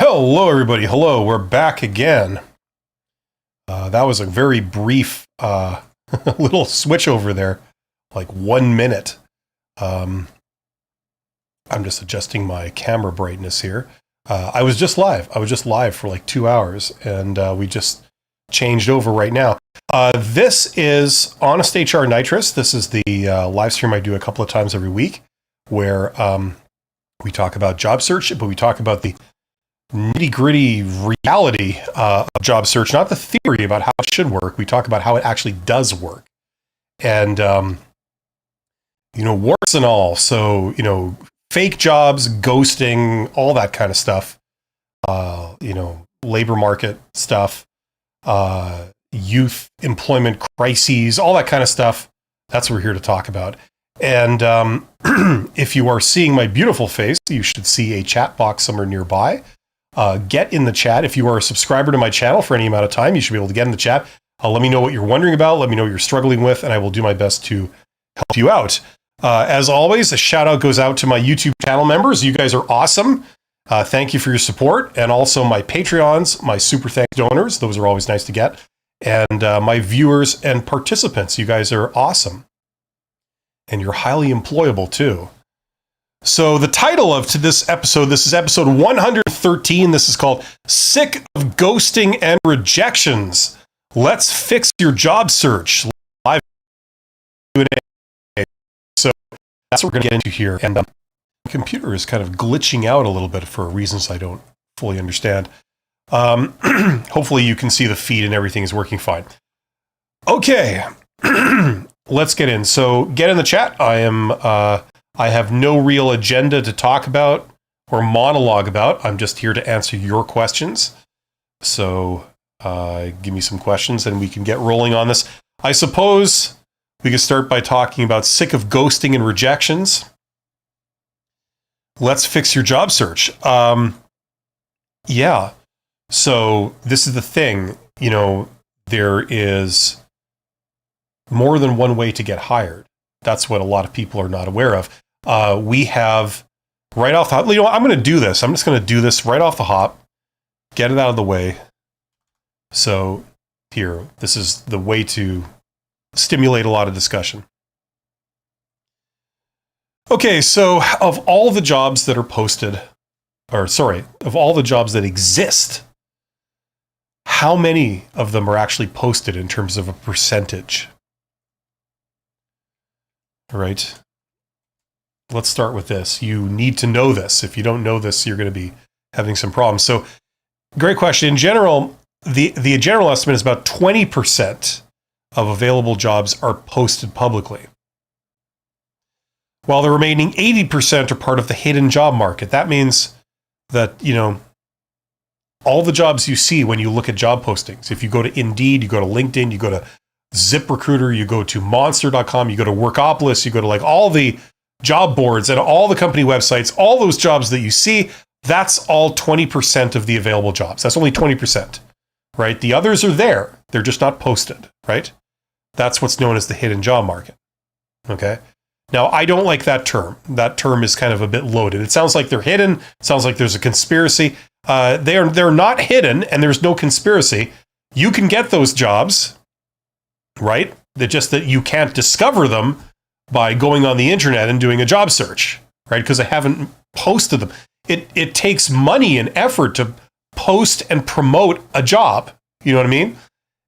Hello, everybody. Hello. We're back again. That was a very brief little switch over there, like 1 minute. I'm just adjusting my camera brightness here. I was just live. For like 2 hours, and we just changed over right now. This is Honest HR Nitrous. This is the live stream I do a couple of times every week, where we talk about job search, but we talk about the nitty-gritty reality of job search, not the theory about how it should work. We talk about how it actually does work. And, warts and all. So, fake jobs, ghosting, all that kind of stuff. Labor market stuff, youth employment crises, all that kind of stuff. That's what we're here to talk about. And if you are seeing my beautiful face, you should see a chat box somewhere nearby. Get in the chat. If you are a subscriber to my channel for any amount of time, you should be able to get in the chat. Let me know what you're wondering about. Let me know what you're struggling with, and I will do my best to help you out. As always, a shout out goes out to my YouTube channel members. You guys are awesome. Thank you for your support. And also my Patreons, my super thanks donors. Those are always nice to get. And my viewers and participants. You guys are awesome. And you're highly employable too. So the title of this episode, this is episode 113. This is called Sick of Ghosting and Rejections. Let's fix your job search. Live Q&A. So that's what we're going to get into here. And the computer is kind of glitching out a little bit for reasons I don't fully understand. Hopefully you can see the feed and everything is working fine. Okay, let's get in. So get in the chat. I have no real agenda to talk about or monologue about. I'm just here to answer your questions. So give me some questions and we can get rolling on this. I suppose we could start by talking about sick of ghosting and rejections. Let's fix your job search. Yeah. So this is the thing. There is more than one way to get hired. That's what a lot of people are not aware of. We have right off the hop, I'm going to do this. I'm just going to do this right off the hop, get it out of the way. So here, this is the way to stimulate a lot of discussion. Okay, so of all the jobs that are posted, of all the jobs that exist, how many of them are actually posted in terms of a percentage? All right. Let's start with this. You need to know this. If you don't know this, you're going to be having some problems. So, great question. In general, the general estimate is about 20% of available jobs are posted publicly, while the remaining 80% are part of the hidden job market. That means that, all the jobs you see when you look at job postings, if you go to Indeed, you go to LinkedIn, you go to ZipRecruiter, you go to Monster.com, you go to Workopolis, you go to all the job boards and all the company websites, all those jobs that you see, that's all 20% of the available jobs. That's only 20%, right? The others are there. They're just not posted, right? That's what's known as the hidden job market, okay? Now, I don't like that term. That term is kind of a bit loaded. It sounds like they're hidden. It sounds like there's a conspiracy. They're not hidden, and there's no conspiracy. You can get those jobs, right? That you can't discover them by going on the internet and doing a job search, right? Because I haven't posted them. It takes money and effort to post and promote a job. You know what I mean?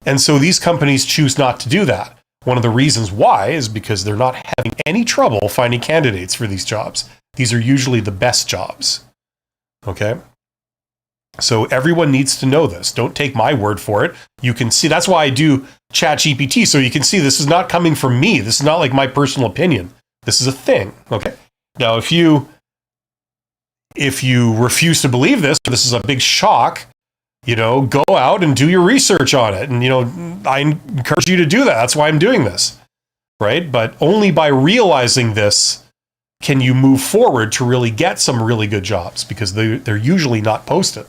And so these companies choose not to do that. One of the reasons why is because they're not having any trouble finding candidates for these jobs. These are usually the best jobs. Okay? So everyone needs to know this. Don't take my word for it. You can see, that's why I do ChatGPT, so you can see this is not coming from me. This is not like my personal opinion. This is a thing, okay? Now, if you refuse to believe this, this is a big shock, go out and do your research on it. And, I encourage you to do that. That's why I'm doing this, right? But only by realizing this can you move forward to really get some really good jobs, because they're usually not posted.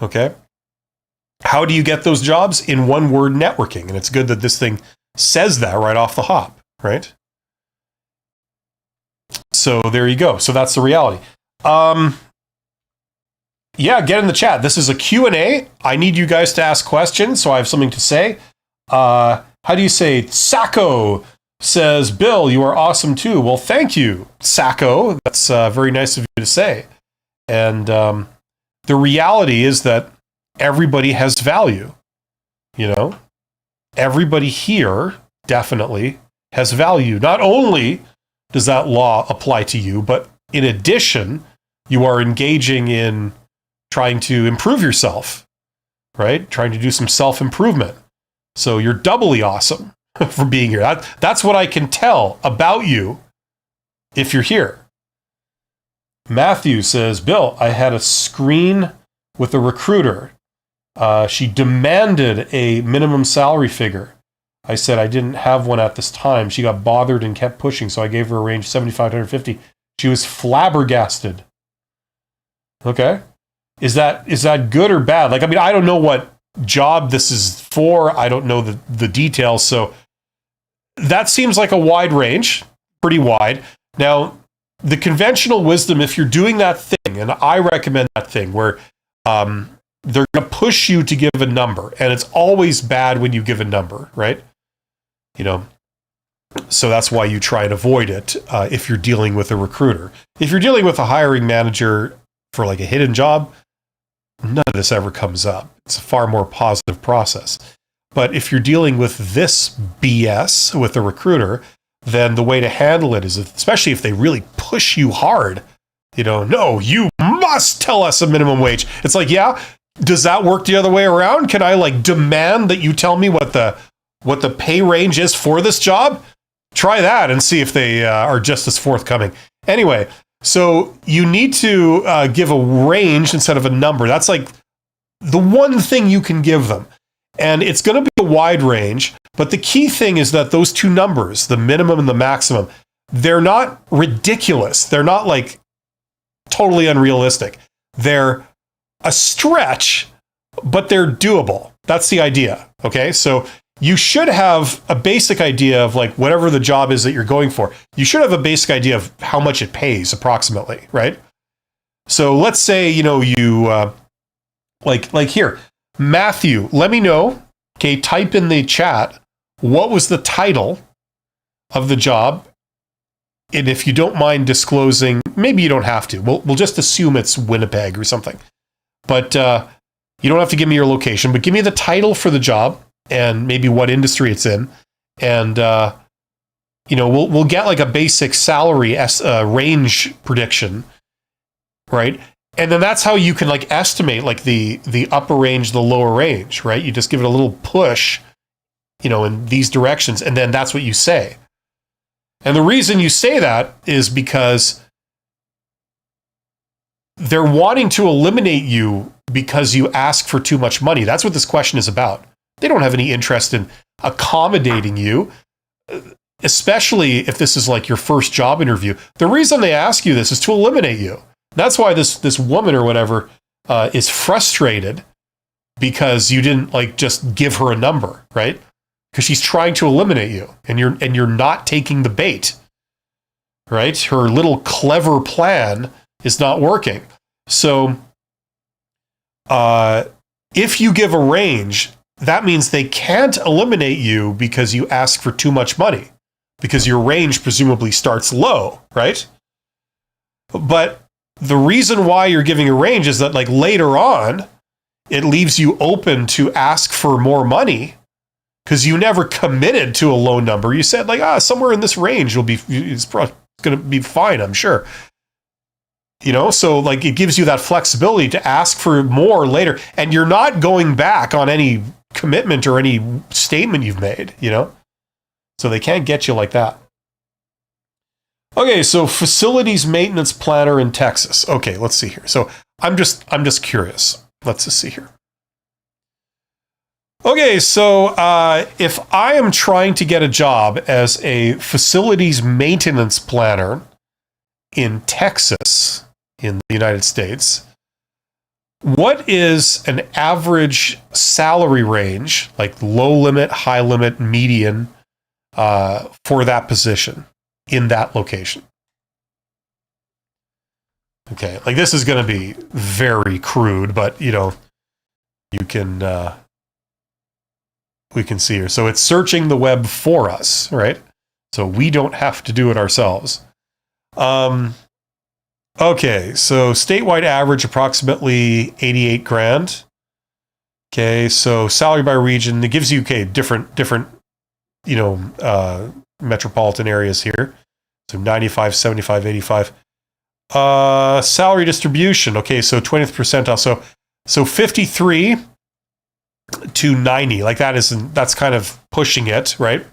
Okay? How do you get those jobs? In one word, networking. And it's good that this thing says that right off the hop, right? So there you go. So that's the reality. Yeah, get in the chat. This is a Q&A. I need you guys to ask questions, so I have something to say. How do you say? Sacco says, Bill, you are awesome too. Well, thank you, Sacco. That's very nice of you to say. And the reality is that everybody has value. You know, everybody here definitely has value. Not only does that law apply to you, but in addition, you are engaging in trying to improve yourself, right? Trying to do some self-improvement. So you're doubly awesome for being here. That's what I can tell about you if you're here. Matthew says, Bill, I had a screen with a recruiter. She demanded a minimum salary figure. I said I didn't have one at this time. She got bothered and kept pushing, so I gave her a range 75 to 150. She was flabbergasted. Okay. Is that good or bad? Like, I mean, I don't know what job this is for. I don't know the details. So that seems like a wide range, pretty wide. Now, the conventional wisdom, if you're doing that thing, and I recommend that thing where they're going to push you to give a number, and it's always bad when you give a number, right? You know, so that's why you try and avoid it if you're dealing with a recruiter. If you're dealing with a hiring manager for like a hidden job, none of this ever comes up. It's a far more positive process. But if you're dealing with this BS with a recruiter, then the way to handle it is, especially if they really push you hard, you know, no, you must tell us a minimum wage. It's like, yeah, does that work the other way around? Can I like demand that you tell me what the pay range is for this job? Try that and see if they are just as forthcoming. Anyway, so you need to give a range instead of a number. That's like the one thing you can give them. And it's going to be a wide range. But the key thing is that those two numbers, the minimum and the maximum, they're not ridiculous. They're not like totally unrealistic. They're a stretch, but they're doable. That's the idea. Okay. So you should have a basic idea of like whatever the job is that you're going for. You should have a basic idea of how much it pays approximately, right? So let's say, you know, you like here, Matthew, let me know. Okay, type in the chat, what was the title of the job? And if you don't mind disclosing, maybe you don't have to. We'll just assume it's Winnipeg or something. But you don't have to give me your location, but give me the title for the job and maybe what industry it's in. And, you know, we'll get like a basic salary range prediction, right? And then that's how you can like estimate like the upper range, the lower range, right? You just give it a little push, you know, in these directions, and then that's what you say. And the reason you say that is because they're wanting to eliminate you because you ask for too much money. That's what this question is about. They don't have any interest in accommodating you, especially if this is like your first job interview. The reason they ask you this is to eliminate you. That's why this woman or whatever is frustrated because you didn't like just give her a number, right? Because she's trying to eliminate you, and you're not taking the bait, right? Her little clever plan is not working. So if you give a range, that means they can't eliminate you because you ask for too much money, because your range presumably starts low, right? But the reason why you're giving a range is that like later on, it leaves you open to ask for more money because you never committed to a low number. You said like, somewhere in this range it's going to be fine, I'm sure. You know, so like it gives you that flexibility to ask for more later, and you're not going back on any commitment or any statement you've made, you know? So they can't get you like that. Okay, so facilities maintenance planner in Texas. Okay, let's see here. So I'm just curious. Let's just see here. Okay, so if I am trying to get a job as a facilities maintenance planner in Texas, in the United States, what is an average salary range, like low limit, high limit, median, for that position in that location? Okay, like this is going to be very crude, but you know, you can we can see here. So it's searching the web for us, right? So we don't have to do it ourselves. Okay, so statewide average approximately 88 grand. Okay, so salary by region, it gives you different you know metropolitan areas here. So 95, 75, 85. Salary distribution. Okay, so 20th percentile. So 53 to 90. Like that's kind of pushing it, right?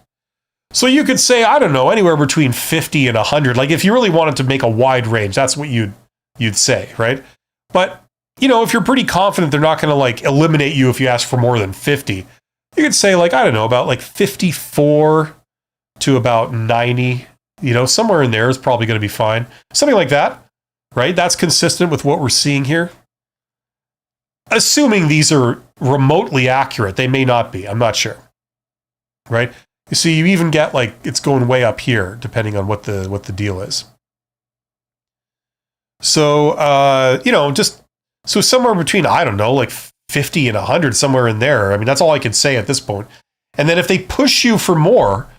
So you could say, I don't know, anywhere between 50 and 100. Like if you really wanted to make a wide range, that's what you'd say, right? But you know, if you're pretty confident they're not going to like eliminate you if you ask for more than 50, you could say like, I don't know, about like 54 to about 90, you know, somewhere in there is probably going to be fine. Something like that, right? That's consistent with what we're seeing here. Assuming these are remotely accurate, they may not be, I'm not sure, right? You see, you even get like, it's going way up here, depending on what the deal is. So, you know, just, so somewhere between, I don't know, like 50 and 100, somewhere in there. I mean, that's all I can say at this point. And then if they push you for more,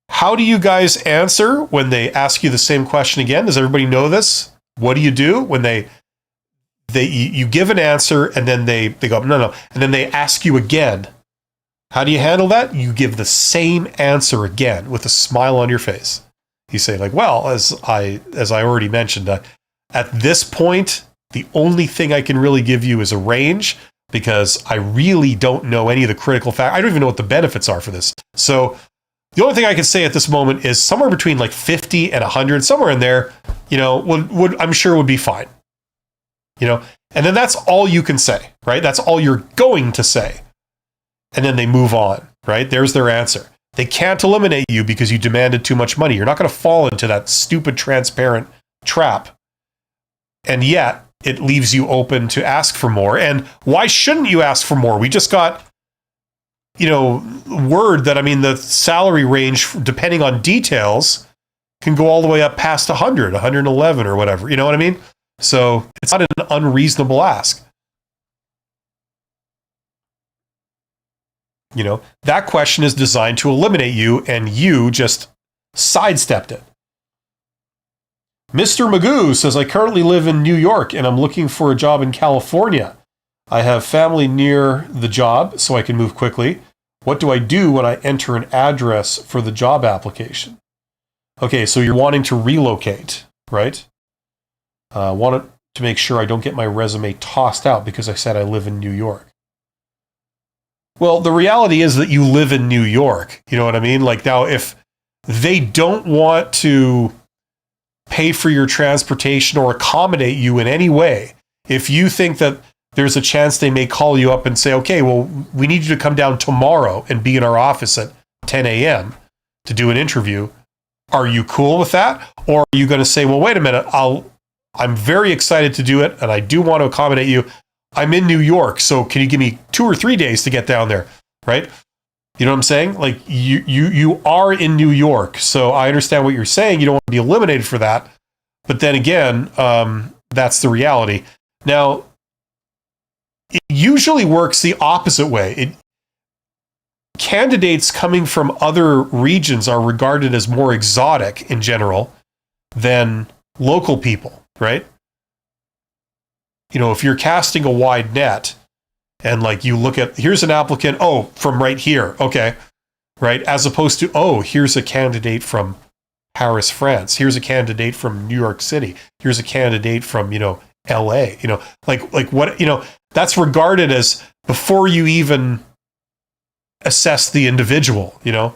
how do you guys answer when they ask you the same question again? Does everybody know this? What do you do when you give an answer and then they go, no. And then they ask you again. How do you handle that? You give the same answer again with a smile on your face. You say like, well, as I already mentioned, at this point, the only thing I can really give you is a range because I really don't know any of the critical factors. I don't even know what the benefits are for this. So the only thing I can say at this moment is somewhere between like 50 and 100, somewhere in there, you know, would I'm sure would be fine. You know, and then that's all you can say, right? That's all you're going to say. And then they move on, right? There's their answer. They can't eliminate you because you demanded too much money. You're not going to fall into that stupid transparent trap. And yet it leaves you open to ask for more. And why shouldn't you ask for more? We just got, you know, word that, I mean, the salary range, depending on details, can go all the way up past 100, 111 or whatever. You know what I mean? So it's not an unreasonable ask. You know, that question is designed to eliminate you, and you just sidestepped it. Mr. Magoo says, I currently live in New York and I'm looking for a job in California. I have family near the job, so I can move quickly. What do I do when I enter an address for the job application? Okay, so you're wanting to relocate, right? Wanted to make sure I don't get my resume tossed out because I said I live in New York. Well, the reality is that you live in New York. You know what I mean? Like now, if they don't want to pay for your transportation or accommodate you in any way, if you think that there's a chance they may call you up and say, okay, well, we need you to come down tomorrow and be in our office at 10 a.m. to do an interview, are you cool with that? Or are you going to say, well, wait a minute, I'm very excited to do it and I do want to accommodate you. I'm in New York, so can you give me 2 or 3 days to get down there, right? You know what I'm saying? Like you are in New York, so I understand what you're saying. You don't want to be eliminated for that, but then again, that's the reality. Now, it usually works the opposite way. Candidates coming from other regions are regarded as more exotic in general than local people, right? You know, if you're casting a wide net and like you look at, here's an applicant, oh, from right here, okay, right? As opposed to, oh, here's a candidate from Paris, France. Here's a candidate from New York City. Here's a candidate from, you know, LA, you know, like what, you know, that's regarded as, before you even assess the individual, you know,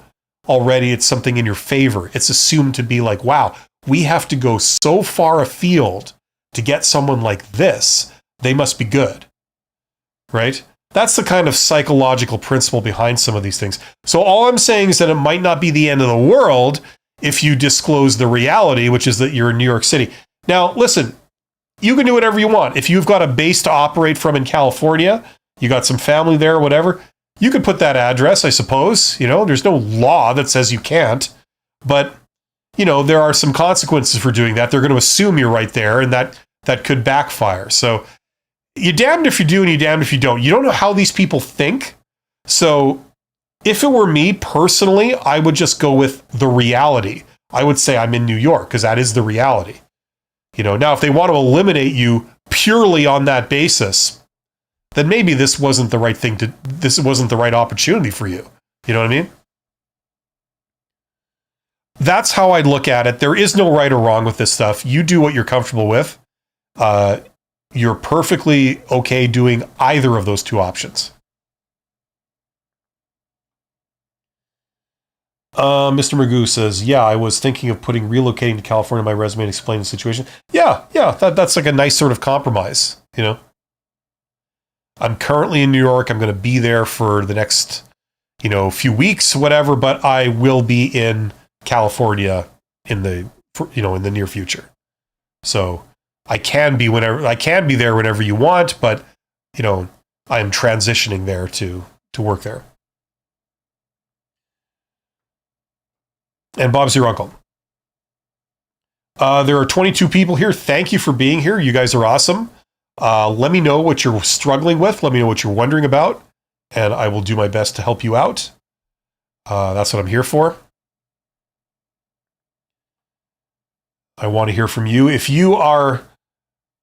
already it's something in your favor. It's assumed to be like, wow, we have to go so far afield to get someone like this, they must be good, right? That's the kind of psychological principle behind some of these things. So all I'm saying is that it might not be the end of the world if you disclose the reality, which is that you're in New York City. Now, listen, you can do whatever you want. If you've got a base to operate from in California, you got some family there or whatever, you could put that address, I suppose. You know, there's no law that says you can't, but there are some consequences for doing that. They're going to assume you're right there, and that could backfire. So you're damned if you do and you're damned if you don't. You don't know how these people think. So if it were me personally, I would just go with the reality. I would say I'm in New York because that is the reality. Now if they want to eliminate you purely on that basis, then maybe this wasn't the right opportunity for you. You know what I mean? That's how I'd look at it. There is no right or wrong with this stuff. You do what you're comfortable with. You're perfectly okay doing either of those two options. Mr. Magoo says, yeah, I was thinking of putting relocating to California on my resume and explaining the situation. Yeah, that's like a nice sort of compromise, I'm currently in New York. I'm going to be there for the next, few weeks, whatever, but I will be in California in the near future. So I can be there whenever you want, but, I am transitioning there to work there. And Bob's your uncle. There are 22 people here. Thank you for being here. You guys are awesome. Let me know what you're struggling with. Let me know what you're wondering about, and I will do my best to help you out. That's what I'm here for. I want to hear from you. If you are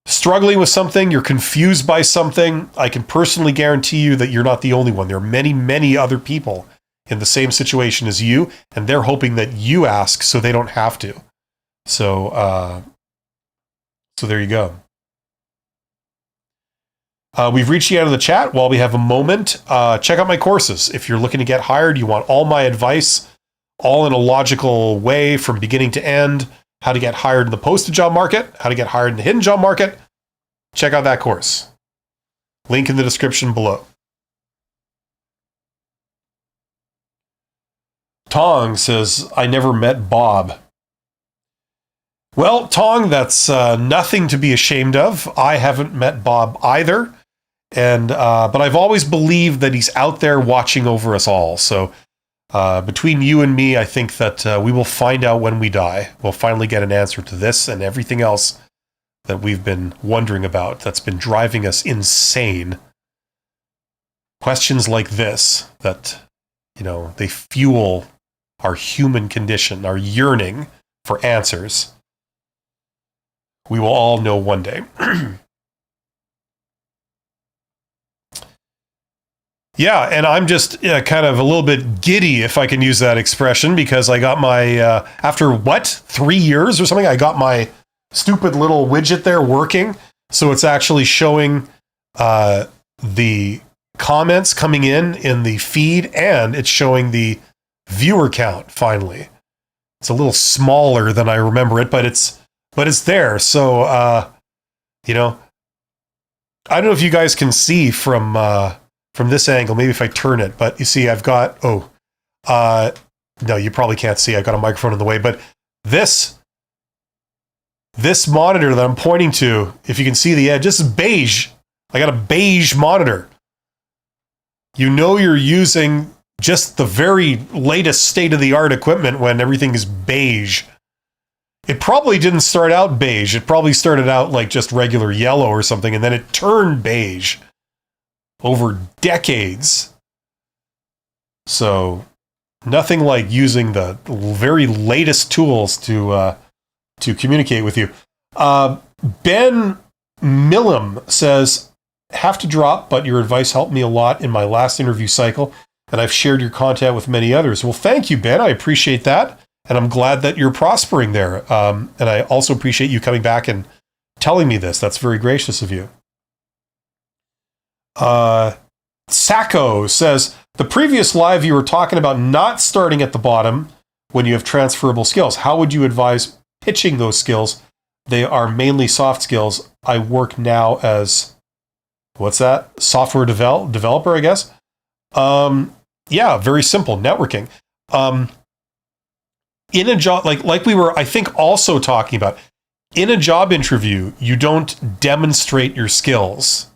struggling with something, you're confused by something, I can personally guarantee you that you're not the only one. There are many, many other people in the same situation as you, and they're hoping that you ask so they don't have to. So there you go. We've reached the end of the chat. While we have a moment, check out my courses. If you're looking to get hired, you want all my advice, all in a logical way from beginning to end, how to get hired in the posted job market, how to get hired in the hidden job market, check out that course. Link in the description below. Tong says, I never met Bob. Well, Tong, that's nothing to be ashamed of. I haven't met Bob either. But I've always believed that he's out there watching over us all. So between you and me, I think that we will find out when we die. We'll finally get an answer to this and everything else that we've been wondering about that's been driving us insane. Questions like this that, they fuel our human condition, our yearning for answers. We will all know one day. Yeah, and I'm just kind of a little bit giddy, if I can use that expression, because I got my, after 3 years or something, I got my stupid little widget there working. So it's actually showing the comments coming in the feed, and it's showing the viewer count finally. It's a little smaller than I remember it, but it's there. So, I don't know if you guys can see from this angle, maybe if I turn it, but you see I've got, no, you probably can't see. I've got a microphone in the way, but this monitor that I'm pointing to, if you can see the edge, this is beige. I got a beige monitor. You're using just the very latest state-of-the-art equipment when everything is beige. It probably didn't start out beige. It probably started out like just regular yellow or something, and then it turned beige over decades. So nothing like using the very latest tools to communicate with you. Ben Millam says, have to drop, but your advice helped me a lot in my last interview cycle, and I've shared your content with many others. Well, thank you, Ben. I appreciate that. And I'm glad that you're prospering there. And I also appreciate you coming back and telling me this. That's very gracious of you. Sacco says, the previous live you were talking about not starting at the bottom when you have transferable skills. How would you advise pitching those skills? They are mainly soft skills. I work now as, what's that? Software developer, I guess. Yeah, very simple. Networking. In a job, like we were, I think, also talking about, in a job interview, you don't demonstrate your skills.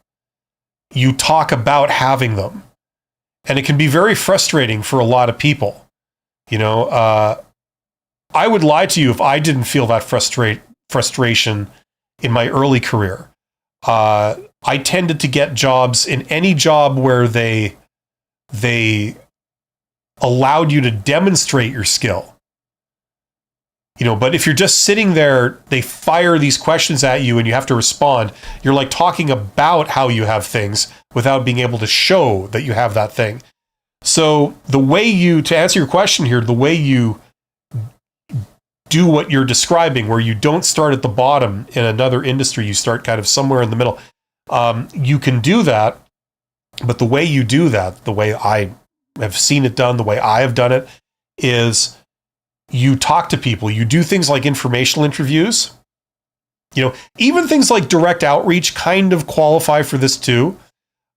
You talk about having them. And it can be very frustrating for a lot of people. I would lie to you if I didn't feel that frustration in my early career. I tended to get jobs in any job where they allowed you to demonstrate your skill. But if you're just sitting there, they fire these questions at you and you have to respond. You're like talking about how you have things without being able to show that you have that thing. So to answer your question here, the way you do what you're describing, where you don't start at the bottom in another industry, you start kind of somewhere in the middle. You can do that, but the way you do that, the way I have seen it done, the way I have done it, is you talk to people. You do things like informational interviews. Even things like direct outreach kind of qualify for this too.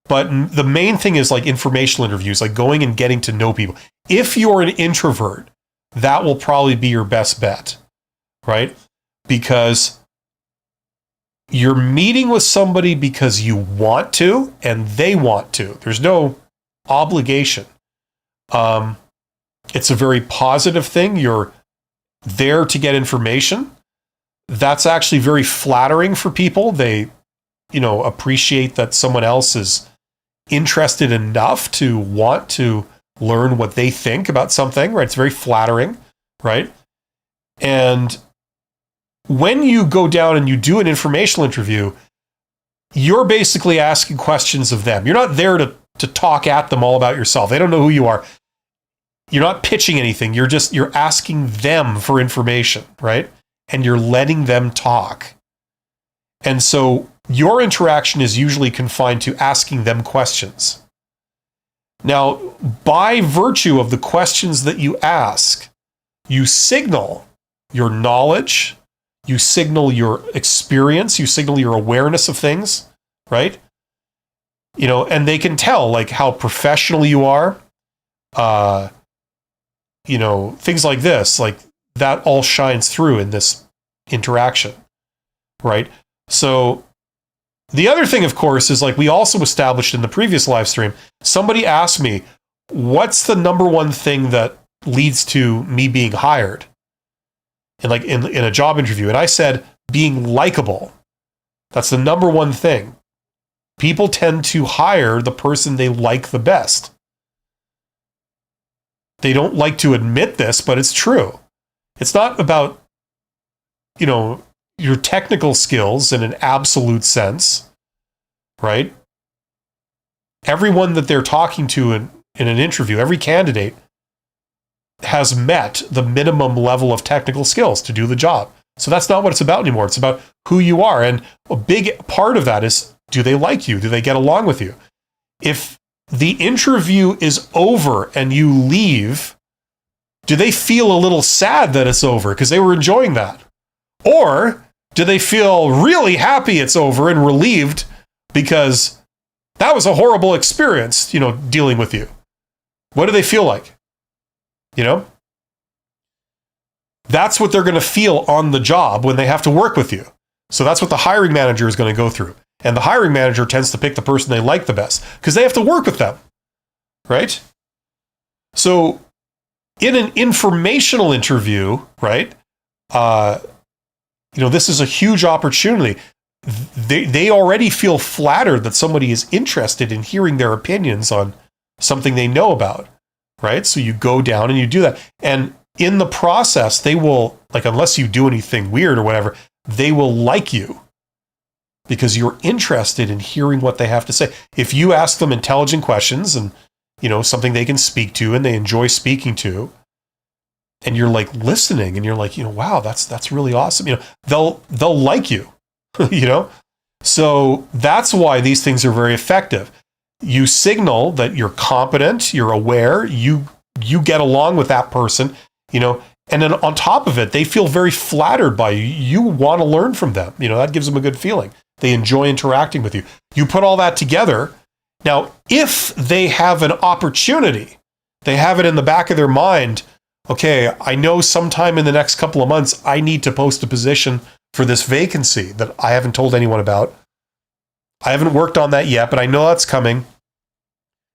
But the main thing is like informational interviews, like going and getting to know people. If you're an introvert, that will probably be your best bet, right? Because you're meeting with somebody because you want to and they want to. There's no obligation. It's a very positive thing. You're there to get information. That's actually very flattering for people. They, appreciate that someone else is interested enough to want to learn what they think about something, right? It's very flattering, right? And when you go down and you do an informational interview, you're basically asking questions of them. You're not there to talk at them all about yourself. They don't know who you are. You're not pitching anything. You're asking them for information, right? And you're letting them talk. And so your interaction is usually confined to asking them questions. Now, by virtue of the questions that you ask, you signal your knowledge, you signal your experience, you signal your awareness of things, right? And they can tell like how professional you are. Things like this, like that all shines through in this interaction, right? So the other thing, of course, is like we also established in the previous live stream, somebody asked me, what's the number one thing that leads to me being hired? And like in a job interview. And I said, being likable. That's the number one thing. People tend to hire the person they like the best. They don't like to admit this, but it's true. It's not about, your technical skills in an absolute sense, right? Everyone that they're talking to in an interview, every candidate has met the minimum level of technical skills to do the job. So that's not what it's about anymore. It's about who you are. And a big part of that is, do they like you? Do they get along with you? If the interview is over and you leave, do they feel a little sad that it's over because they were enjoying that? Or do they feel really happy it's over and relieved because that was a horrible experience, dealing with you? What do they feel like? That's what they're going to feel on the job when they have to work with you. So that's what the hiring manager is going to go through. And the hiring manager tends to pick the person they like the best because they have to work with them, right? So in an informational interview, right, this is a huge opportunity. They already feel flattered that somebody is interested in hearing their opinions on something they know about, right? So you go down and you do that. And in the process, they will, like, unless you do anything weird or whatever, they will like you because you're interested in hearing what they have to say. If you ask them intelligent questions and, something they can speak to and they enjoy speaking to, and you're like listening and you're like, wow, that's really awesome. They'll like you, So that's why these things are very effective. You signal that you're competent, you're aware, you get along with that person, and then on top of it, they feel very flattered by you. You want to learn from them. That gives them a good feeling. They enjoy interacting with you. You put all that together. Now, if they have an opportunity, they have it in the back of their mind, okay, I know sometime in the next couple of months, I need to post a position for this vacancy that I haven't told anyone about. I haven't worked on that yet, but I know that's coming.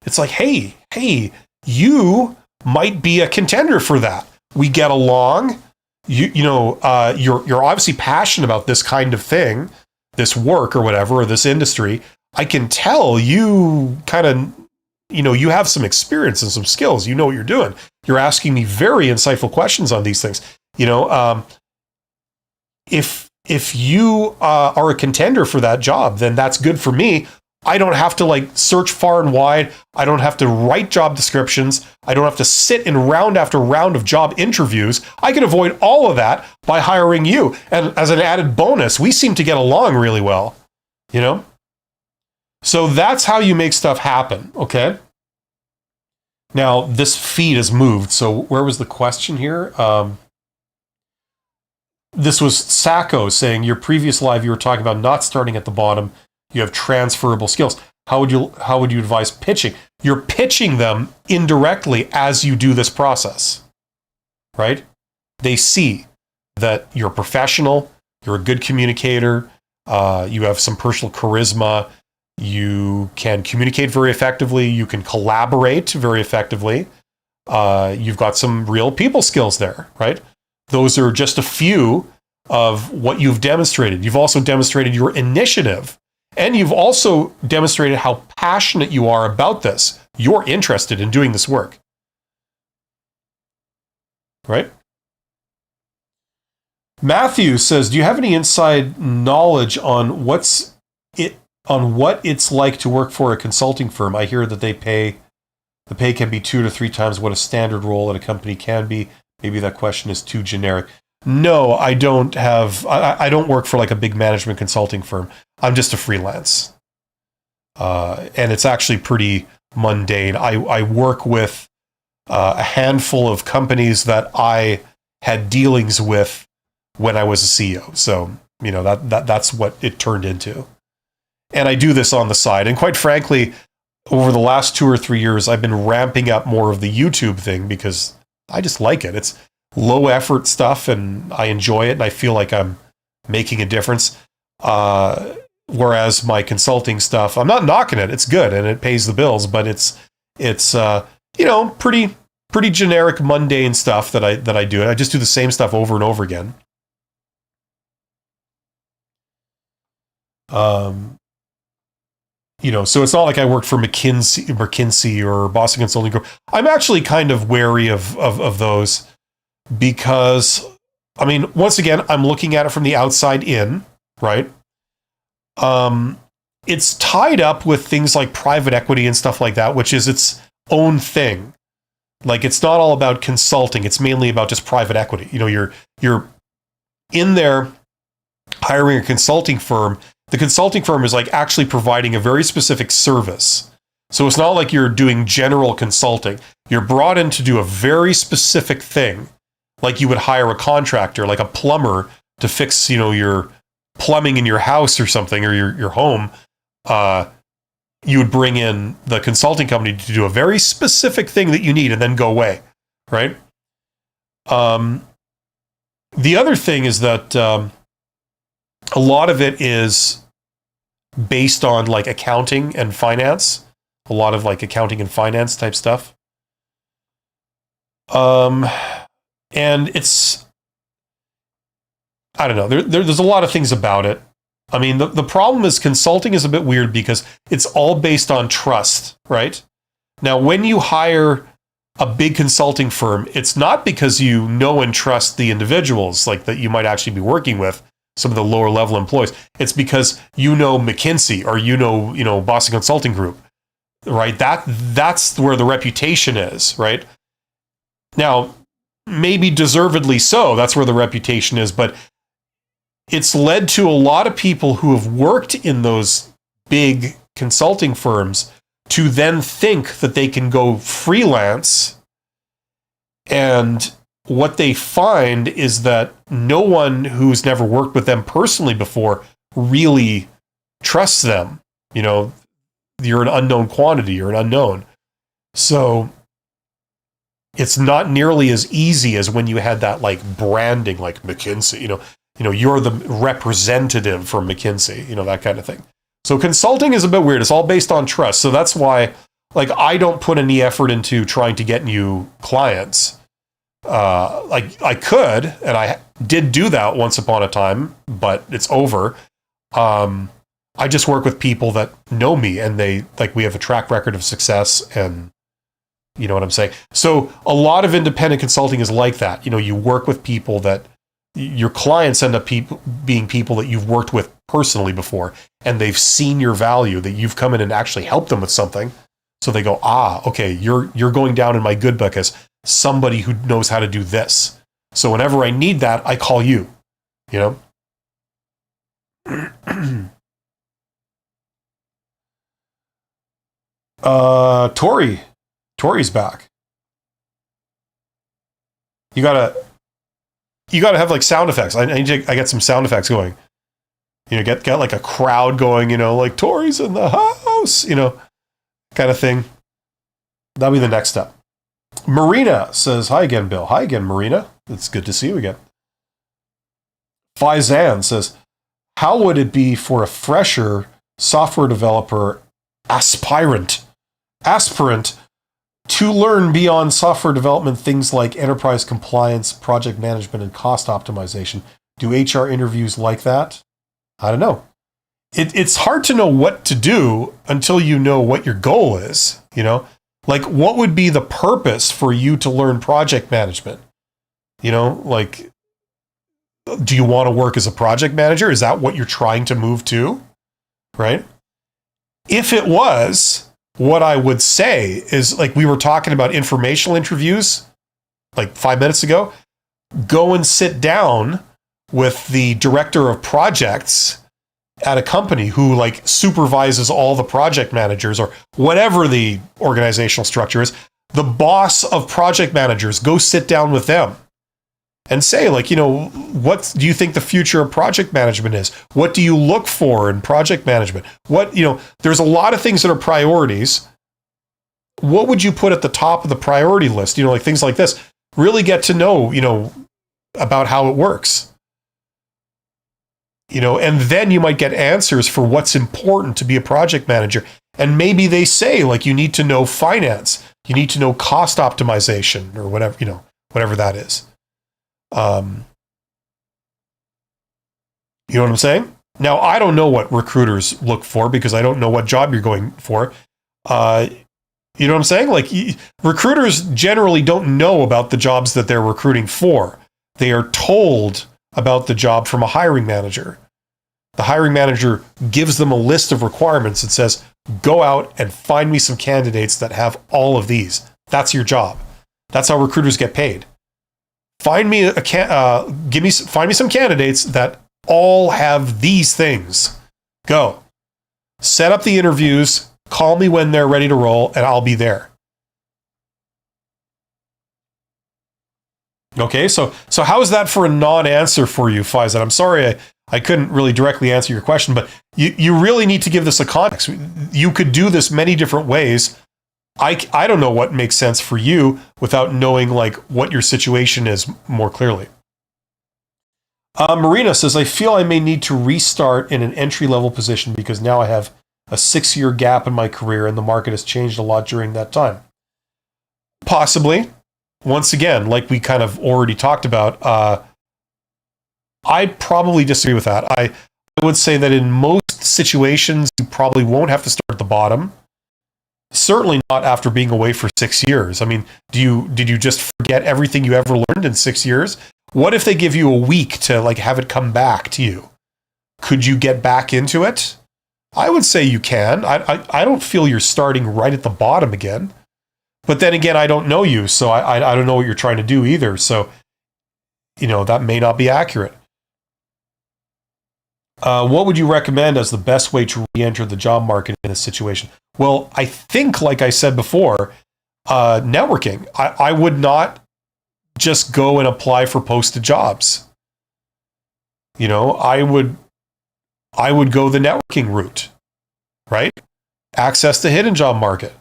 It's like, hey, you might be a contender for that. We get along. you're obviously passionate about this kind of thing, this work or whatever, or this industry. I can tell you kind of, you have some experience and some skills. You know what you're doing. You're asking me very insightful questions on these things. If you are a contender for that job, then that's good for me. I don't have to like search far and wide. I don't have to write job descriptions. I don't have to sit in round after round of job interviews. I can avoid all of that by hiring you. And as an added bonus, we seem to get along really well, So that's how you make stuff happen, okay? Now, this feed has moved. So where was the question here? This was Sacco saying, your previous live, you were talking about not starting at the bottom. You have transferable skills. How would you advise pitching? You're pitching them indirectly as you do this process, right? They see that you're a professional, you're a good communicator, you have some personal charisma, you can communicate very effectively, you can collaborate very effectively, you've got some real people skills there, right? Those are just a few of what you've demonstrated. You've also demonstrated your initiative. And you've also demonstrated how passionate you are about this. You're interested in doing this work. Right? Matthew says, do you have any inside knowledge on what it's like to work for a consulting firm? I hear that the pay can be 2 to 3 times what a standard role at a company can be. Maybe that question is too generic. No, I don't work for like a big management consulting firm. I'm just a freelance. And it's actually pretty mundane. I work with a handful of companies that I had dealings with when I was a CEO. So, that's what it turned into. And I do this on the side. And quite frankly, over the last 2 or 3 years, I've been ramping up more of the YouTube thing because I just like it. It's low effort stuff and I enjoy it and I feel like I'm making a difference. Whereas my consulting stuff, I'm not knocking it. It's good and it pays the bills, but it's pretty generic, mundane stuff that I do. And I just do the same stuff over and over again. So it's not like I worked for McKinsey or Boston Consulting Group. I'm actually kind of wary of those because, once again, I'm looking at it from the outside in, right? It's tied up with things like private equity and stuff like that, which is its own thing. Like, it's not all about consulting. It's mainly about just private equity. You're in there hiring a consulting firm. The consulting firm is like actually providing a very specific service. So it's not like you're doing general consulting. You're brought in to do a very specific thing. Like you would hire a contractor, like a plumber, to fix, your plumbing in your house or something, or your home. You would bring in the consulting company to do a very specific thing that you need and then go away, right? The other thing is that a lot of it is based on like accounting and finance, a lot of like accounting and finance type stuff. And it's, I don't know, there's a lot of things about it. The problem is consulting is a bit weird because it's all based on trust, right? Now, when you hire a big consulting firm, it's not because you know and trust the individuals like that you might actually be working with, some of the lower level employees. It's because McKinsey or Boston Consulting Group, right? That's where the reputation is, right? Now, maybe deservedly so, that's where the reputation is, but it's led to a lot of people who have worked in those big consulting firms to then think that they can go freelance. And what they find is that no one who's never worked with them personally before really trusts them. You're an unknown quantity, you're an unknown. So it's not nearly as easy as when you had that like branding, like McKinsey, you're the representative from McKinsey, that kind of thing. So consulting is a bit weird. It's all based on trust. So that's why, like, I don't put any effort into trying to get new clients I could, and I did do that once upon a time, but it's over. I just work with people that know me, and we have a track record of success, and you know what I'm saying? So a lot of independent consulting is like that. You work with people that your clients end up being people that you've worked with personally before, and they've seen your value, that you've come in and actually helped them with something. So they go, okay, you're going down in my good book as somebody who knows how to do this. So whenever I need that, I call you, Tori's back. You gotta have like sound effects. I get some sound effects going. Get like a crowd going, like Tori's in the house, kind of thing. That'll be the next step. Marina says, hi again, Bill. Hi again, Marina. It's good to see you again. Faizan says, how would it be for a fresher software developer aspirant to learn beyond software development things like enterprise compliance, project management, and cost optimization? Do HR interviews like that? I don't know. It's hard to know what to do until you know what your goal is, Like, what would be the purpose for you to learn project management? Like, do you want to work as a project manager? Is that what you're trying to move to? Right? If it was, what I would say is, like we were talking about informational interviews like 5 minutes ago, go and sit down with the director of projects at a company who like supervises all the project managers or whatever the organizational structure is, the boss of project managers. Go sit down with them and say, like, what do you think the future of project management is? What do you look for in project management? There's a lot of things that are priorities. What would you put at the top of the priority list? Like things like this. Really get to know, about how it works. And then you might get answers for what's important to be a project manager. And maybe they say, like, you need to know finance, you need to know cost optimization or whatever, whatever that is. You know what I'm saying? Now, I don't know what recruiters look for because I don't know what job you're going for. You know what I'm saying? Like, recruiters generally don't know about the jobs that they're recruiting for. They are told about the job from a hiring manager. The hiring manager gives them a list of requirements and says, go out and find me some candidates that have all of these. That's your job. That's how recruiters get paid. Find me find me some candidates that all have these things. Go. Set up the interviews, call me when they're ready to roll, and I'll be there. Okay, so how is that for a non-answer for you, Faizan? I'm sorry I couldn't really directly answer your question, but you really need to give this a context. You could do this many different ways. I don't know what makes sense for you without knowing like what your situation is more clearly. Marina says, I feel I may need to restart in an entry-level position because now I have a 6-year gap in my career and the market has changed a lot during that time. Possibly. Once again, like we kind of already talked about, I probably disagree with that. I would say that in most situations, you probably won't have to start at the bottom. Certainly not after being away for 6 years. I mean, did you just forget everything you ever learned in 6 years? What if they give you a week to like have it come back to you? Could you get back into it? I would say you can. I don't feel you're starting right at the bottom again. But then again, I don't know you, so I don't know what you're trying to do either. So, that may not be accurate. What would you recommend as the best way to re-enter the job market in this situation? Well, I think, like I said before, networking. I would not just go and apply for posted jobs. I would go the networking route, right? Access the hidden job market.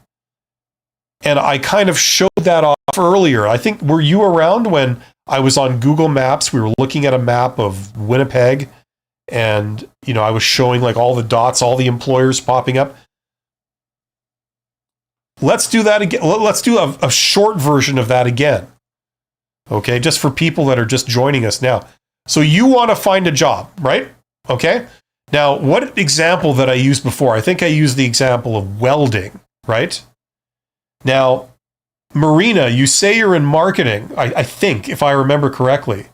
And I kind of showed that off earlier. I think, were you around when I was on Google Maps? We were looking at a map of Winnipeg, and I was showing like all the dots, all the employers popping up. Let's do that again. Let's do a short version of that again. Okay, just for people that are just joining us now. So you want to find a job, right? Okay. Now, what example that I used before? I think I used the example of welding, right? Now, Marina, you say you're in marketing, I think, if I remember correctly.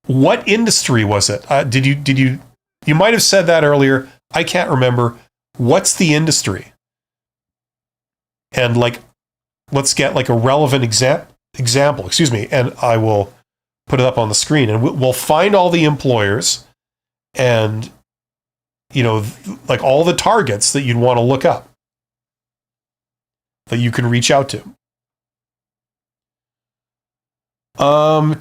What industry was it? You might have said that earlier. I can't remember. What's the industry? And like, let's get like a relevant example, excuse me, and I will put it up on the screen, and we'll find all the employers and, like all the targets that you'd want to look up that you can reach out to.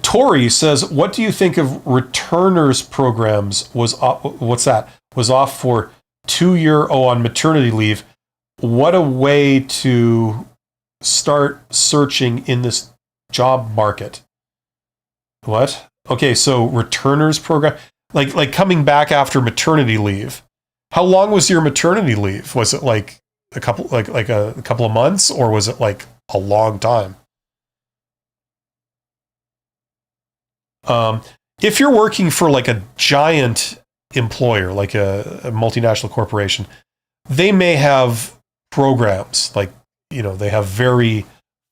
Tori says, what do you think of returners programs? What's that? Was off for 2 year on maternity leave. What a way to start searching in this job market. What? Okay, so returners program, like coming back after maternity leave. How long was your maternity leave? Was it like a couple of months, or was it like a long time? If you're working for like a giant employer, like a multinational corporation, they may have programs like, they have very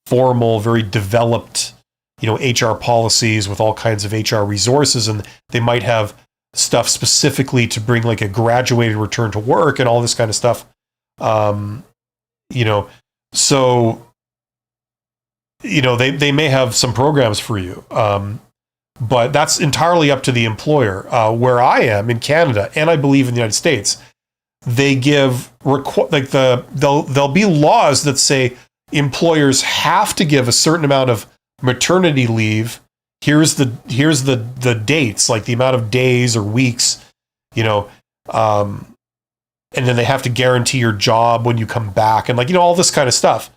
formal, very developed, HR policies with all kinds of HR resources, and they might have stuff specifically to bring like a graduated return to work and all this kind of stuff. So, they may have some programs for you. But that's entirely up to the employer. Where I am in Canada, and I believe in the United States, they give there'll be laws that say employers have to give a certain amount of maternity leave. Here's the dates, like the amount of days or weeks, and then they have to guarantee your job when you come back, and all this kind of stuff.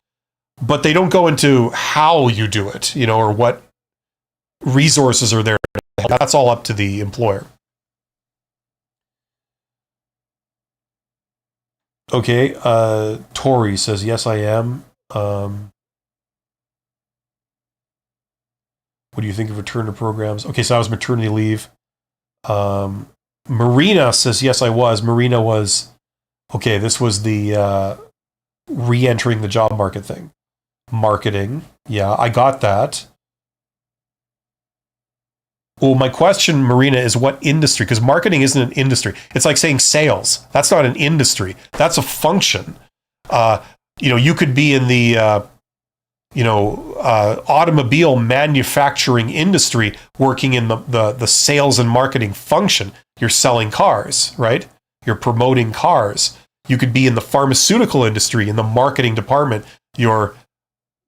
But they don't go into how you do it, or what resources are there. That's all up to the employer. Okay, Tori says, yes, I am. What do you think of return to programs? Okay, so I was maternity leave. Marina says, yes, I was. Marina was, okay, this was the re-entering the job market thing. Marketing. Yeah, I got that. Well, my question, Marina, is what industry? Because marketing isn't an industry. It's like saying sales. That's not an industry. That's a function. You could be in the, automobile manufacturing industry working in the sales and marketing function. You're selling cars, right? You're promoting cars. You could be in the pharmaceutical industry, in the marketing department. You're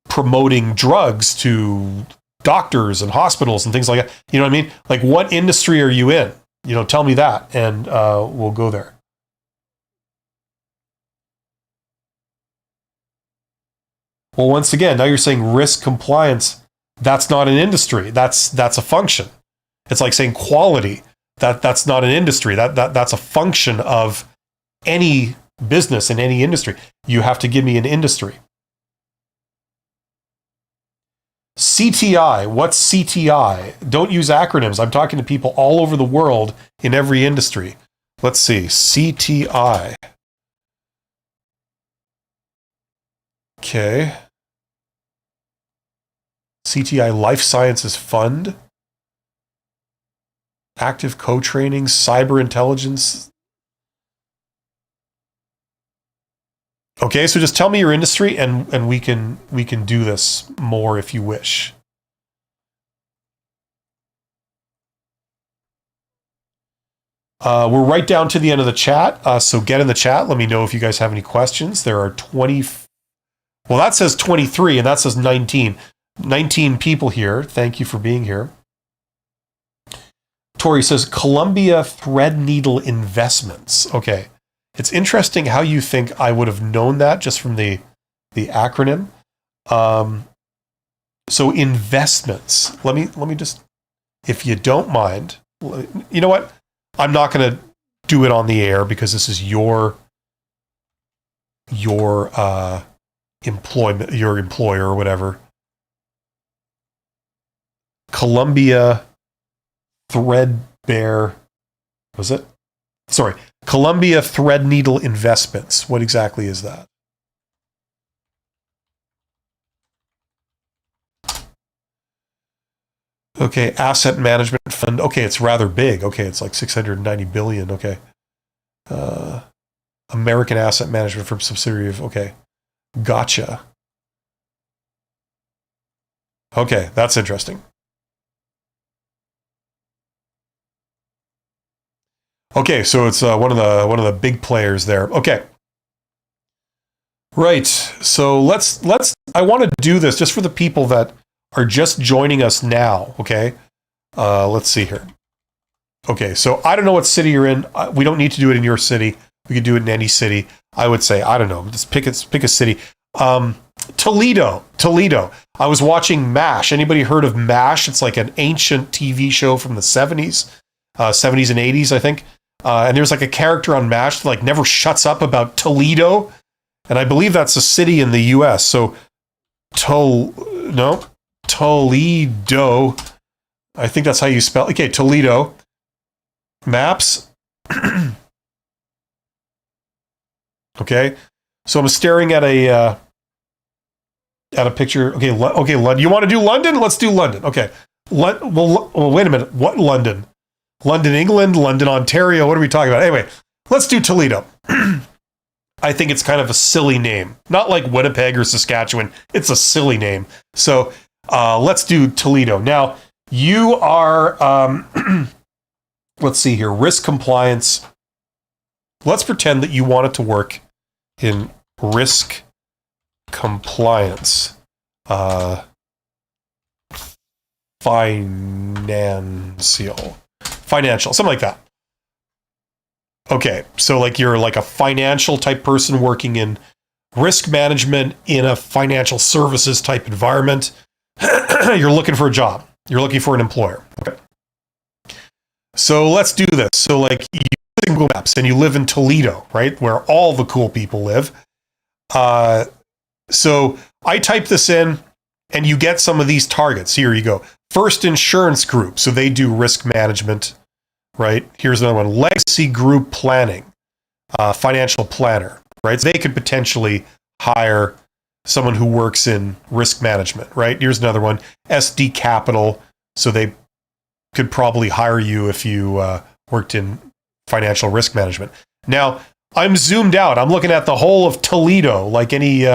promoting drugs to doctors and hospitals and things like that. You know what I mean? Like, what industry are you in? Tell me that, and we'll go there. Well, once again, now you're saying risk compliance. That's not an industry. That's a function. It's like saying quality. That's not an industry. That's a function of any business in any industry. You have to give me an industry. CTI. What's CTI? Don't use acronyms. I'm talking to people all over the world in every industry. Let's see. CTI. Okay. CTI Life Sciences Fund. Active co-training, cyber intelligence. Okay, so just tell me your industry, and we can do this more if you wish. We're right down to the end of the chat, so get in the chat. Let me know if you guys have any questions. There are 20. Well, that says 23, and that says 19. 19 people here. Thank you for being here. Tori says Columbia Threadneedle Investments. Okay. It's interesting how you think I would have known that just from the acronym. So investments. Let me just, if you don't mind, you know what? I'm not going to do it on the air because this is your employment, your employer or whatever. Columbia Threadbare, was it? Sorry, Columbia Threadneedle Investments. What exactly is that? Okay, asset management fund. Okay, it's rather big. Okay, it's like 690 billion. Okay. American asset management firm subsidiary of, okay. Gotcha. Okay, that's interesting. Okay, so it's one of the big players there. Okay. Right. So let's I want to do this just for the people that are just joining us now, okay? Let's see here. Okay, so I don't know what city you're in. We don't need to do it in your city. We could do it in any city. I would say, I don't know, just pick a city. Toledo. I was watching MASH. Anybody heard of MASH? It's like an ancient TV show from the 70s, 70s and 80s, I think. And there's like a character on MASH that like never shuts up about Toledo. And I believe that's a city in the US. So Toledo. I think that's how you spell. Okay, Toledo. Maps. Okay. So I'm staring at a picture. Okay, London. You want to do London? Let's do London. Okay. Well, wait a minute. What London? London, England, London, Ontario. What are we talking about? Anyway, let's do Toledo. I think it's kind of a silly name. Not like Winnipeg or Saskatchewan. It's a silly name. So let's do Toledo. Now, you are, let's see here, risk compliance. Let's pretend that you wanted to work in risk compliance. Financial, something like that. Okay, so like you're like a financial type person working in risk management in a financial services type environment. You're looking for a job. You're looking for an employer. Okay. So let's do this. So like you live in Google Maps and you live in Toledo, right? Where all the cool people live. So I type this in and you get some of these targets. Here you go. First Insurance Group. So they do risk management, right? Here's another one. Legacy Group Planning, financial planner, right? So they could potentially hire someone who works in risk management, right? Here's another one. SD Capital. So they could probably hire you if you worked in financial risk management. Now, I'm zoomed out. I'm looking at the whole of Toledo like any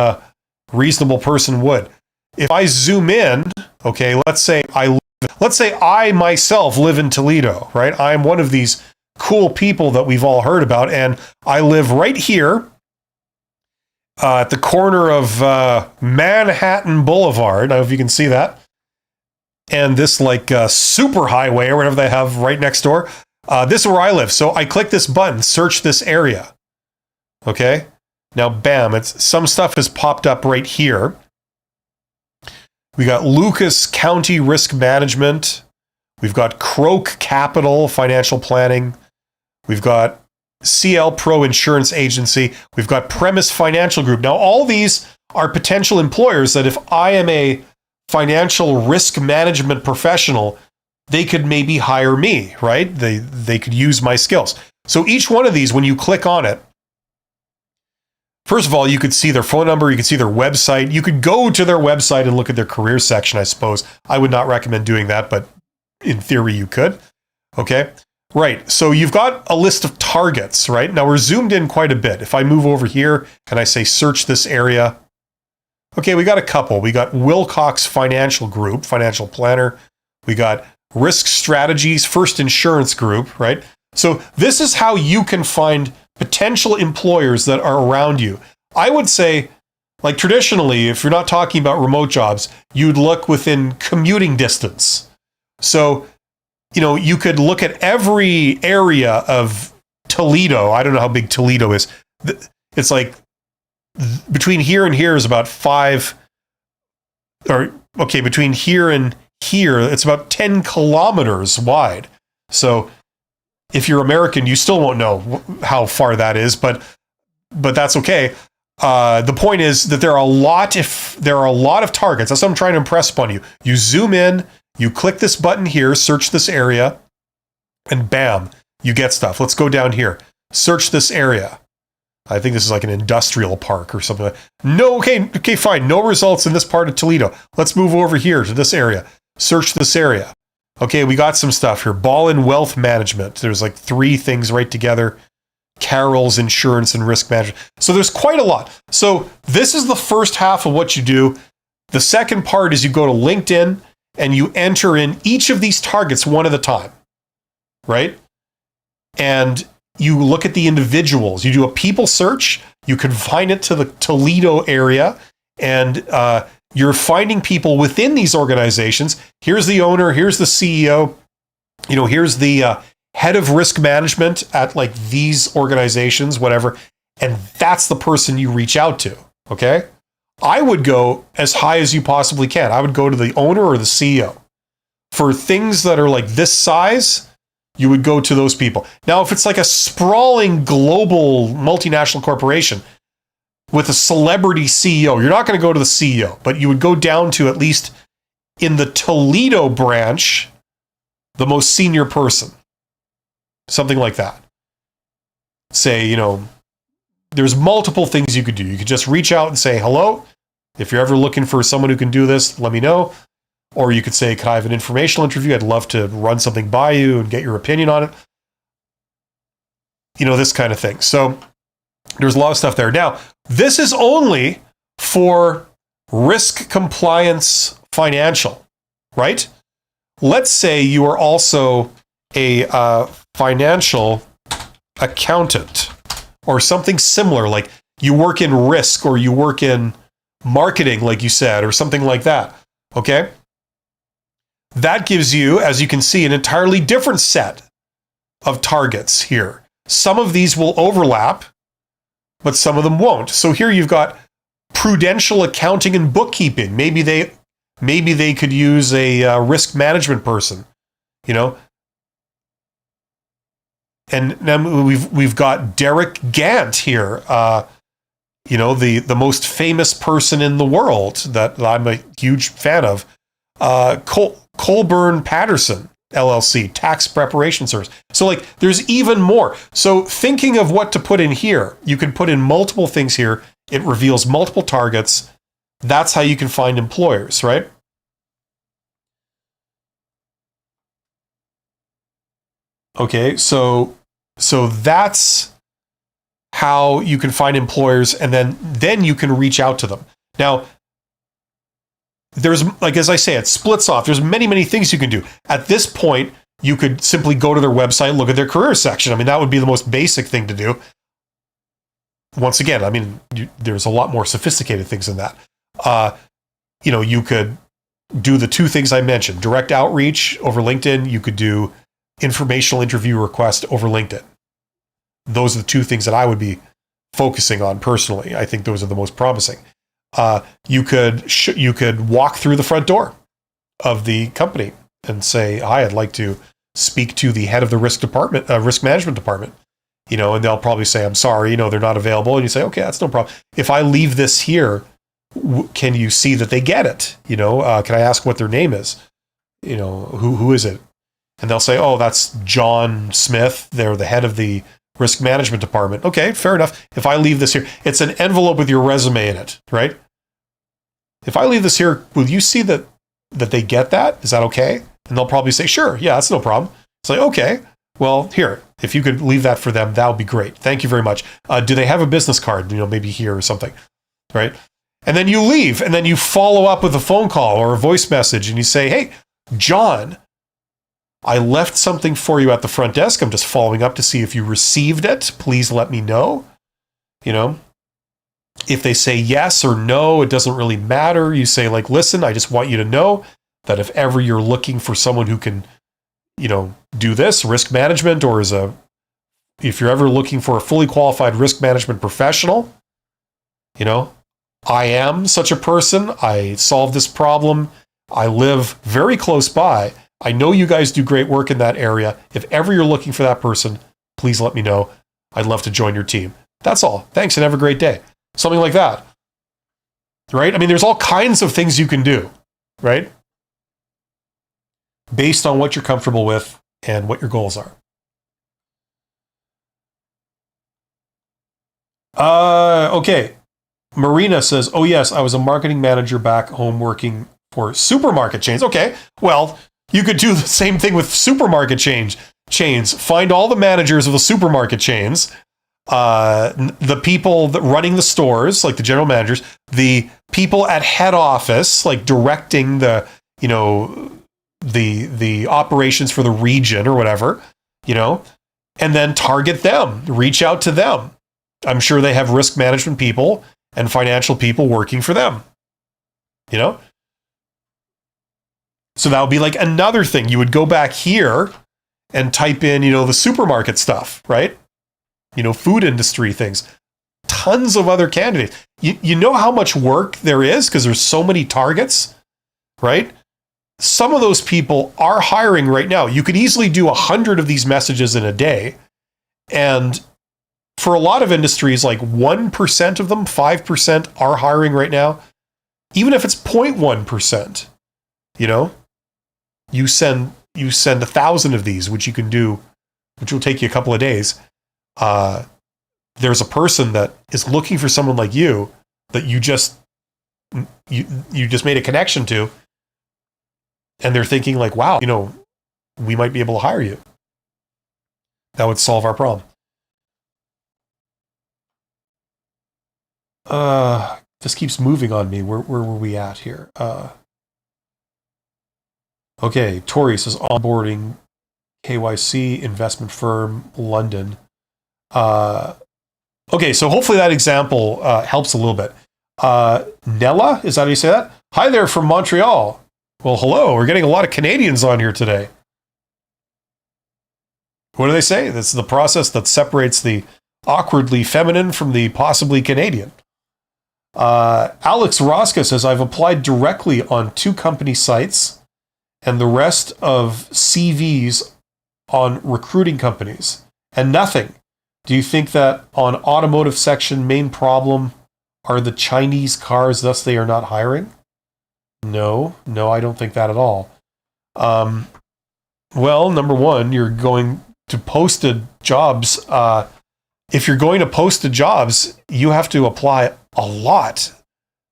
reasonable person would. If I zoom in, okay, let's say I myself live in Toledo, right? I'm one of these cool people that we've all heard about, and I live right here at the corner of Manhattan Boulevard. I don't know if you can see that. And this like super highway or whatever they have right next door. This is where I live. So I click this button, search this area. Okay. Now, bam, some stuff has popped up right here. We got Lucas County Risk Management. We've got Croak Capital Financial Planning. We've got CL Pro Insurance Agency. We've got Premise Financial Group. Now, all these are potential employers that if I am a financial risk management professional, they could maybe hire me, right? They could use my skills. So each one of these, when you click on it, first of all, you could see their phone number, you could see their website. You could go to their website and look at their career section, I suppose. I would not recommend doing that, but in theory you could. Okay? Right. So you've got a list of targets, right? Now we're zoomed in quite a bit. If I move over here and I say search this area, okay, we got a couple. We got Wilcox Financial Group, financial planner. We got Risk Strategies, First Insurance Group, right? So this is how you can find potential employers that are around you. I would say, like traditionally, if you're not talking about remote jobs, you'd look within commuting distance. So, you could look at every area of Toledo. I don't know how big Toledo is. It's like between here and here is about between here and here, it's about 10 kilometers wide. So if you're American, you still won't know how far that is, but that's okay. The point is that there are a lot of targets. That's what I'm trying to impress upon you. You zoom in, You click this button here, search this area, and bam, you get stuff. Let's go down here. Search this area. I think this is like an industrial park or something. No, okay, fine. No results in this part of Toledo. Let's move over here to this area. Search this area. Okay, we got some stuff here. Ball and wealth management. There's like 3 things right together. Carroll's insurance and risk management. So there's quite a lot. So this is the first half of what you do. The second part is you go to LinkedIn and you enter in each of these targets one at a time, right? And you look at the individuals. You do a people search. You confine it to the Toledo area, and you're finding people within these organizations. Here's the owner. Here's the CEO. Here's the head of risk management at like these organizations, whatever. And that's the person you reach out to. Okay. I would go as high as you possibly can. I would go to the owner or the CEO. For things that are like this size, you would go to those people. Now, if it's like a sprawling global multinational corporation with a celebrity CEO, you're not going to go to the CEO, but you would go down to, at least in the Toledo branch, the most senior person. Something like that. Say, there's multiple things you could do. You could just reach out and say, hello. If you're ever looking for someone who can do this, let me know. Or you could say, could I have an informational interview? I'd love to run something by you and get your opinion on it. This kind of thing. So there's a lot of stuff there. Now, this is only for risk compliance financial, right? Let's say you are also a financial accountant or something similar, like you work in risk or you work in marketing, like you said, or something like that. Okay? That gives you, as you can see, an entirely different set of targets here. Some of these will overlap, but some of them won't. So here you've got prudential accounting and bookkeeping. Maybe they could use a risk management person, And then we've got Derek Gant here, the most famous person in the world that I'm a huge fan of. Colburn Patterson LLC, tax preparation service. So like there's even more. So thinking of what to put in here, you can put in multiple things here. It reveals multiple targets. That's how you can find employers, right? Okay, so that's how you can find employers, and then you can reach out to them. Now, there's, like, as I say, it splits off. There's many, many things you can do. At this point, you could simply go to their website, look at their career section. I mean, that would be the most basic thing to do. Once again, I mean, there's a lot more sophisticated things than that. You could do the 2 things I mentioned, direct outreach over LinkedIn. You could do informational interview request over LinkedIn. Those are the 2 things that I would be focusing on personally. I think those are the most promising. You could walk through the front door of the company and say, "Hi, I'd like to speak to the head of the risk management department." And they'll probably say, "I'm sorry, they're not available." And you say, "Okay, that's no problem. If I leave this here, can you see that they get it? Can I ask what their name is? Who is it?" And they'll say, "Oh, that's John Smith. They're the head of the risk management department." Okay, fair enough. If I leave this here, it's an envelope with your resume in it, right? If I leave this here, will you see that they get that? Is that okay? And they'll probably say, "Sure, yeah, that's no problem." It's like, okay, well, here, if you could leave that for them, that would be great. Thank you very much. Do they have a business card? Maybe here or something, right? And then you leave, and then you follow up with a phone call or a voice message, and you say, "Hey, John, I left something for you at the front desk. I'm just following up to see if you received it. Please let me know." If they say yes or no, it doesn't really matter. You say, like, "Listen, I just want you to know that if ever you're looking for someone who can, do this, risk management, or if you're ever looking for a fully qualified risk management professional, I am such a person. I solve this problem. I live very close by. I know you guys do great work in that area. If ever you're looking for that person, please let me know. I'd love to join your team. That's all. Thanks and have a great day." Something like that. Right? I mean, there's all kinds of things you can do, right? based on what you're comfortable with and what your goals are. Okay. Marina says, oh yes, I was a marketing manager back home working for supermarket chains. Okay, well, you could do the same thing with supermarket chains. Find all the managers of the supermarket chains, the people that running the stores, like the general managers, the people at head office, like directing the, you know, the operations for the region or whatever, you know, and then target them, reach out to them. I'm sure they have risk management people and financial people working for them, you know? So that would be like another thing. You would go back here and type in, you know, the supermarket stuff, right? You know, food industry things. Tons of other candidates. You know how much work there is because there's so many targets, right? Some of those people are hiring right now. You could easily do 100 of these messages in a day. And for a lot of industries, like 1% of them, 5% are hiring right now. Even if it's 0.1%, you know, you send 1,000 of these, which you can do, which will take you a couple of days. There's a person that is looking for someone like you that you just made a connection to, and they're thinking like, wow, you know, we might be able to hire you. That would solve our problem. This keeps moving on me. Where were we at here? Okay, Tori says onboarding KYC investment firm London. Okay, so hopefully that example helps a little bit. Nella, is that how you say that? Hi there from Montreal. Well, hello. We're getting a lot of Canadians on here today. What do they say? This is the process that separates the awkwardly feminine from the possibly Canadian. Alex Rosca says, I've applied directly on 2 company sites and the rest of CVs on recruiting companies and nothing. Do you think that on automotive section main problem are the Chinese cars, thus they are not hiring? No, I don't think that at all. Well, number one, you're going to posted jobs. If you're going to posted jobs, you have to apply a lot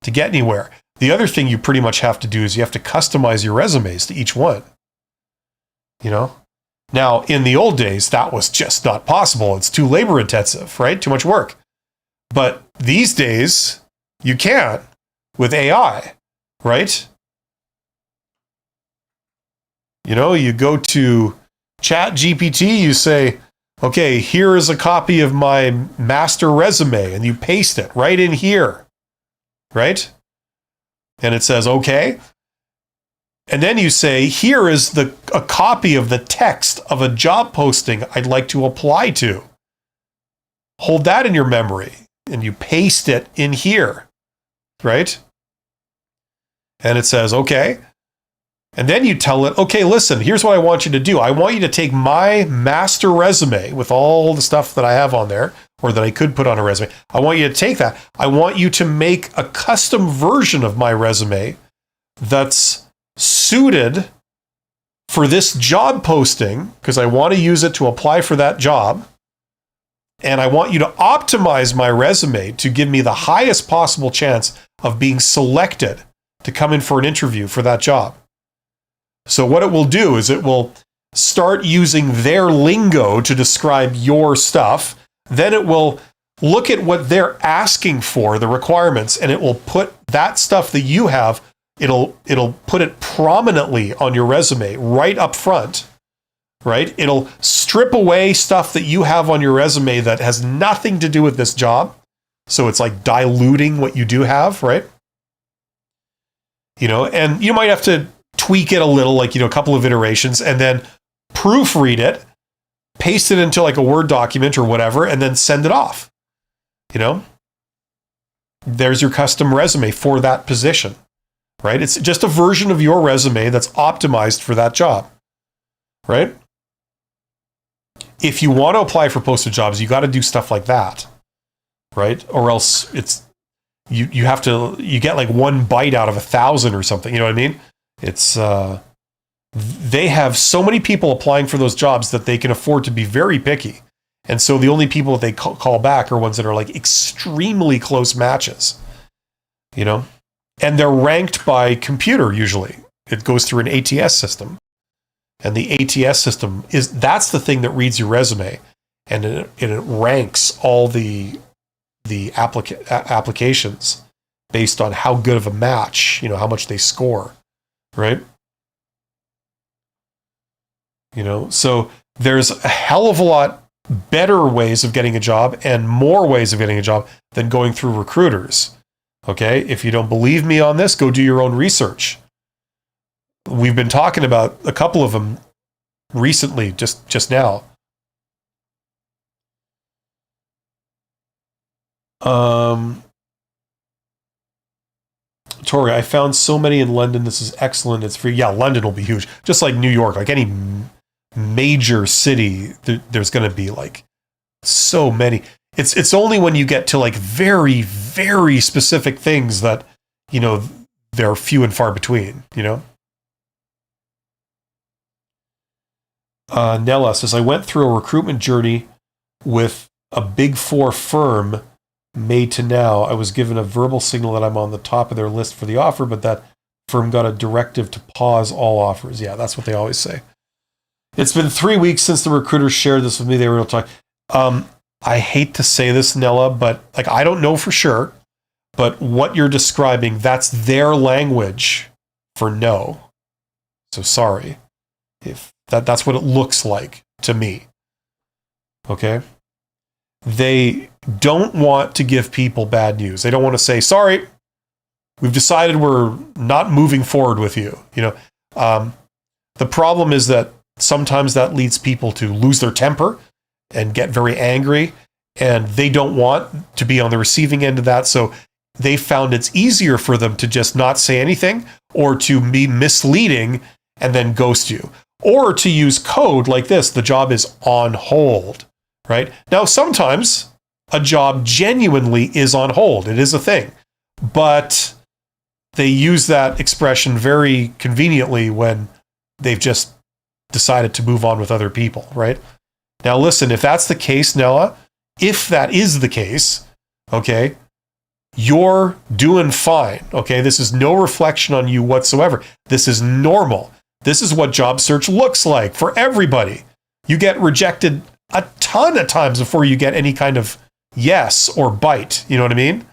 to get anywhere. The other thing you pretty much have to do is you have to customize your resumes to each one. You know? Now, in the old days, that was just not possible. It's too labor intensive, right? Too much work. But these days, you can with AI, right? You know, you go to ChatGPT, you say, okay, here is a copy of my master resume, and you paste it right in here, right? And it says, okay. And then you say, here is a copy of the text of a job posting I'd like to apply to. Hold that in your memory, and you paste it in here, right? And it says, okay. And then you tell it, okay, listen, here's what I want you to do. I want you to take my master resume with all the stuff that I have on there, or that I could put on a resume. I want you to take that. I want you to make a custom version of my resume that's suited for this job posting, because I want to use it to apply for that job. And I want you to optimize my resume to give me the highest possible chance of being selected to come in for an interview for that job. So what it will do is it will start using their lingo to describe your stuff. Then it will look at what they're asking for, the requirements, and it will put that stuff that you have, it'll put it prominently on your resume right up front, right? It'll strip away stuff that you have on your resume that has nothing to do with this job. So it's like diluting what you do have, right? You know, and you might have to tweak it a little, like, you know, a couple of iterations, and then proofread it, paste it into like a Word document or whatever, and then send it off. You know, there's your custom resume for that position, right? It's just a version of your resume that's optimized for that job, right? If you want to apply for posted jobs, you got to do stuff like that, right? Or else it's you get like 1 bite out of 1,000 or something. You know what I mean? It's they have so many people applying for those jobs that they can afford to be very picky. And so the only people that they call back are ones that are like extremely close matches, you know? And they're ranked by computer usually. It goes through an ATS system. And the ATS system that's the thing that reads your resume. And it ranks all the applications based on how good of a match, how much they score, right? So there's a hell of a lot better ways of getting a job and more ways of getting a job than going through recruiters. Okay? If you don't believe me on this, go do your own research. We've been talking about a couple of them recently, just now. Tori, I found so many in London. This is excellent. It's free. Yeah, London will be huge. Just like New York, like any major city, there's going to be like so many. It's only when you get to like very, very specific things that, they're few and far between, Nella says, I went through a recruitment journey with a big 4 firm. Made to now, I was given a verbal signal that I'm on the top of their list for the offer, but that firm got a directive to pause all offers. Yeah, that's what they always say. It's been 3 weeks since the recruiters shared this with me. They were talking. I hate to say this, Nella, but like I don't know for sure. But what you're describing, that's their language for no. So sorry, if that's what it looks like to me. Okay. They don't want to give people bad news. They don't want to say, sorry, we've decided we're not moving forward with you. The problem is that sometimes that leads people to lose their temper and get very angry, and they don't want to be on the receiving end of that. So they found it's easier for them to just not say anything or to be misleading and then ghost you, or to use code like this. The job is on hold. Right? Now, sometimes a job genuinely is on hold. It is a thing. But they use that expression very conveniently when they've just decided to move on with other people, right? Now, listen, if that's the case, Nella, if that is the case, okay, you're doing fine, okay? This is no reflection on you whatsoever. This is normal. This is what job search looks like for everybody. You get rejected a ton of times before you get any kind of yes or bite. You know what I mean?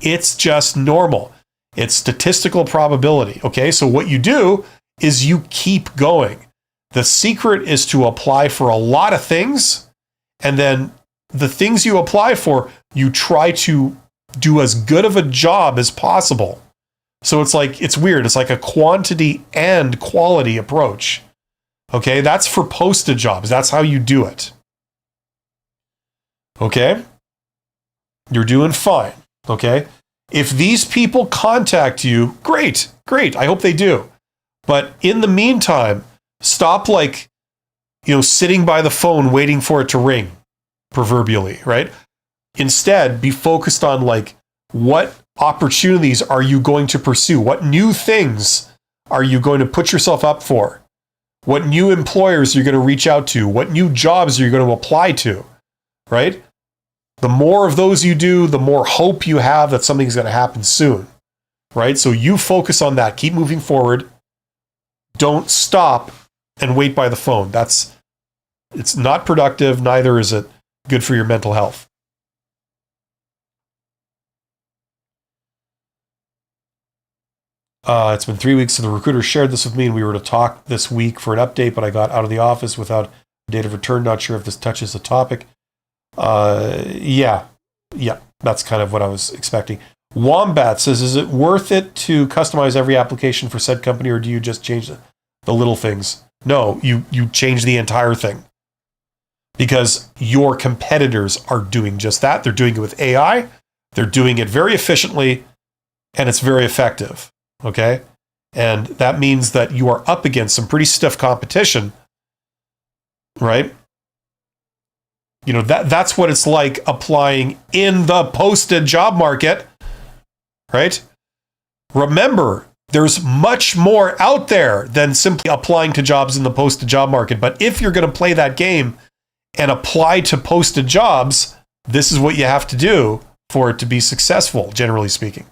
It's just normal. It's statistical probability. Okay, so what you do is you keep going. The secret is to apply for a lot of things, and then the things you apply for, you try to do as good of a job as possible. So it's weird. It's like a quantity and quality approach. Okay, that's for posted jobs. That's how you do it. Okay? You're doing fine. Okay? If these people contact you, great. I hope they do. But in the meantime, stop sitting by the phone waiting for it to ring, proverbially, right? Instead, be focused on what opportunities are you going to pursue? What new things are you going to put yourself up for? What new employers you're going to reach out to? What new jobs are you going to apply to? Right? The more of those you do, the more hope you have that something's going to happen soon. Right? So you focus on that. Keep moving forward. Don't stop and wait by the phone. It's not productive. Neither is it good for your mental health. It's been 3 weeks since the recruiter shared this with me, and we were to talk this week for an update, but I got out of the office without a date of return. Not sure if this touches the topic. Yeah, that's kind of what I was expecting. Wombat says, is it worth it to customize every application for said company, or do you just change the little things? No, you change the entire thing. Because your competitors are doing just that. They're doing it with AI. They're doing it very efficiently, and it's very effective. Okay? And that means that you are up against some pretty stiff competition, right? That's what it's like applying in the posted job market, right? Remember, There's much more out there than simply applying to jobs in the posted job market. But if you're going to play that game and apply to posted jobs, this is what you have to do for it to be successful, generally speaking.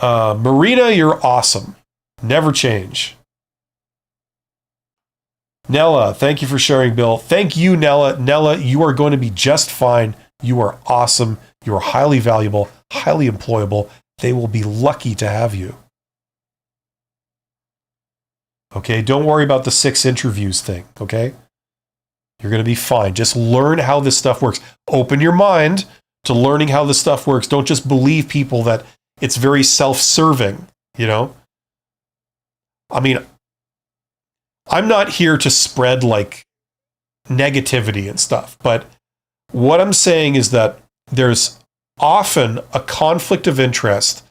Marina, you're awesome. Never change. Nella, thank you for sharing, Bill. Thank you, Nella. Nella, you are going to be just fine. You are awesome. You are highly valuable, highly employable. They will be lucky to have you. Okay, don't worry about the 6 interviews thing, okay? You're going to be fine. Just learn how this stuff works. Open your mind to learning how this stuff works. Don't just believe people that it's very self-serving, you know? I mean, I'm not here to spread like negativity and stuff, but what I'm saying is that there's often a conflict of interest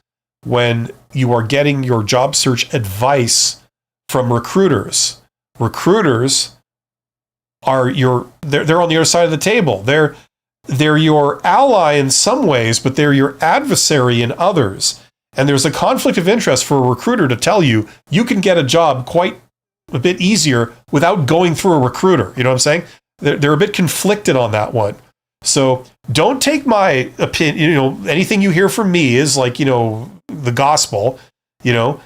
when you are getting your job search advice from recruiters. Recruiters are they're on the other side of the table. They're your ally in some ways, but they're your adversary in others. And there's a conflict of interest for a recruiter to tell you you can get a job quite a bit easier without going through a recruiter. You know what I'm saying? They're a bit conflicted on that one. So don't take my opinion, you know, anything you hear from me is like, you know, the gospel, you know.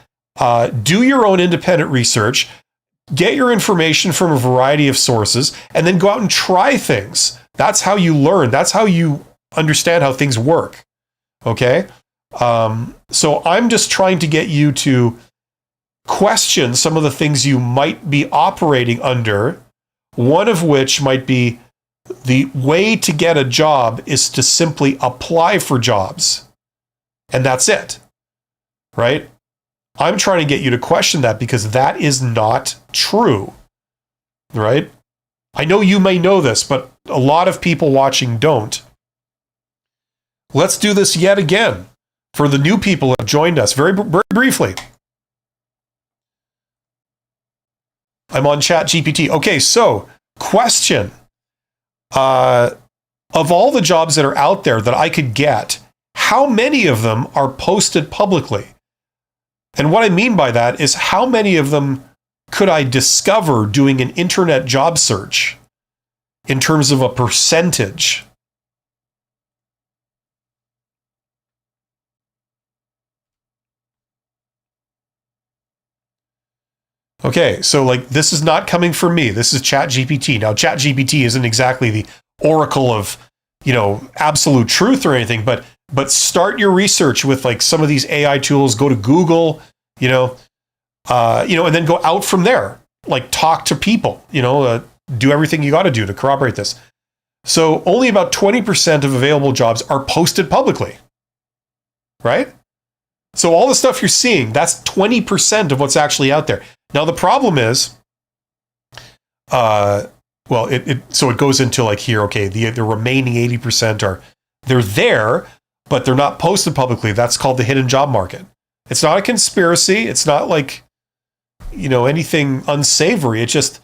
Do your own independent research, get your information from a variety of sources, and then go out and try things. That's how you learn. That's how you understand how things work. Okay? So I'm just trying to get you to question some of the things you might be operating under, one of which might be the way to get a job is to simply apply for jobs. And that's it. Right? I'm trying to get you to question that because that is not true. Right? I know you may know this, but a lot of people watching don't. Let's do this yet again for the new people that have joined us very briefly. I'm on ChatGPT. Okay, so question. Of all the jobs that are out there that I could get, how many of them are posted publicly? And what I mean by that is how many of them could I discover doing an internet job search in terms of a percentage? Okay, so like this is not coming from me. This is ChatGPT. Now, ChatGPT isn't exactly the oracle of, you know, absolute truth or anything, but start your research with like some of these AI tools. Go to Google, you know, and then go out from there. Like talk to people, you know, do everything you got to do to corroborate this. So only about 20% of available jobs are posted publicly, right? So all the stuff you're seeing, that's 20% of what's actually out there. Now the problem is, so it goes into like here, okay, the remaining 80% they're there, but they're not posted publicly. That's called the hidden job market. It's not a conspiracy. It's not like, you know, anything unsavory. It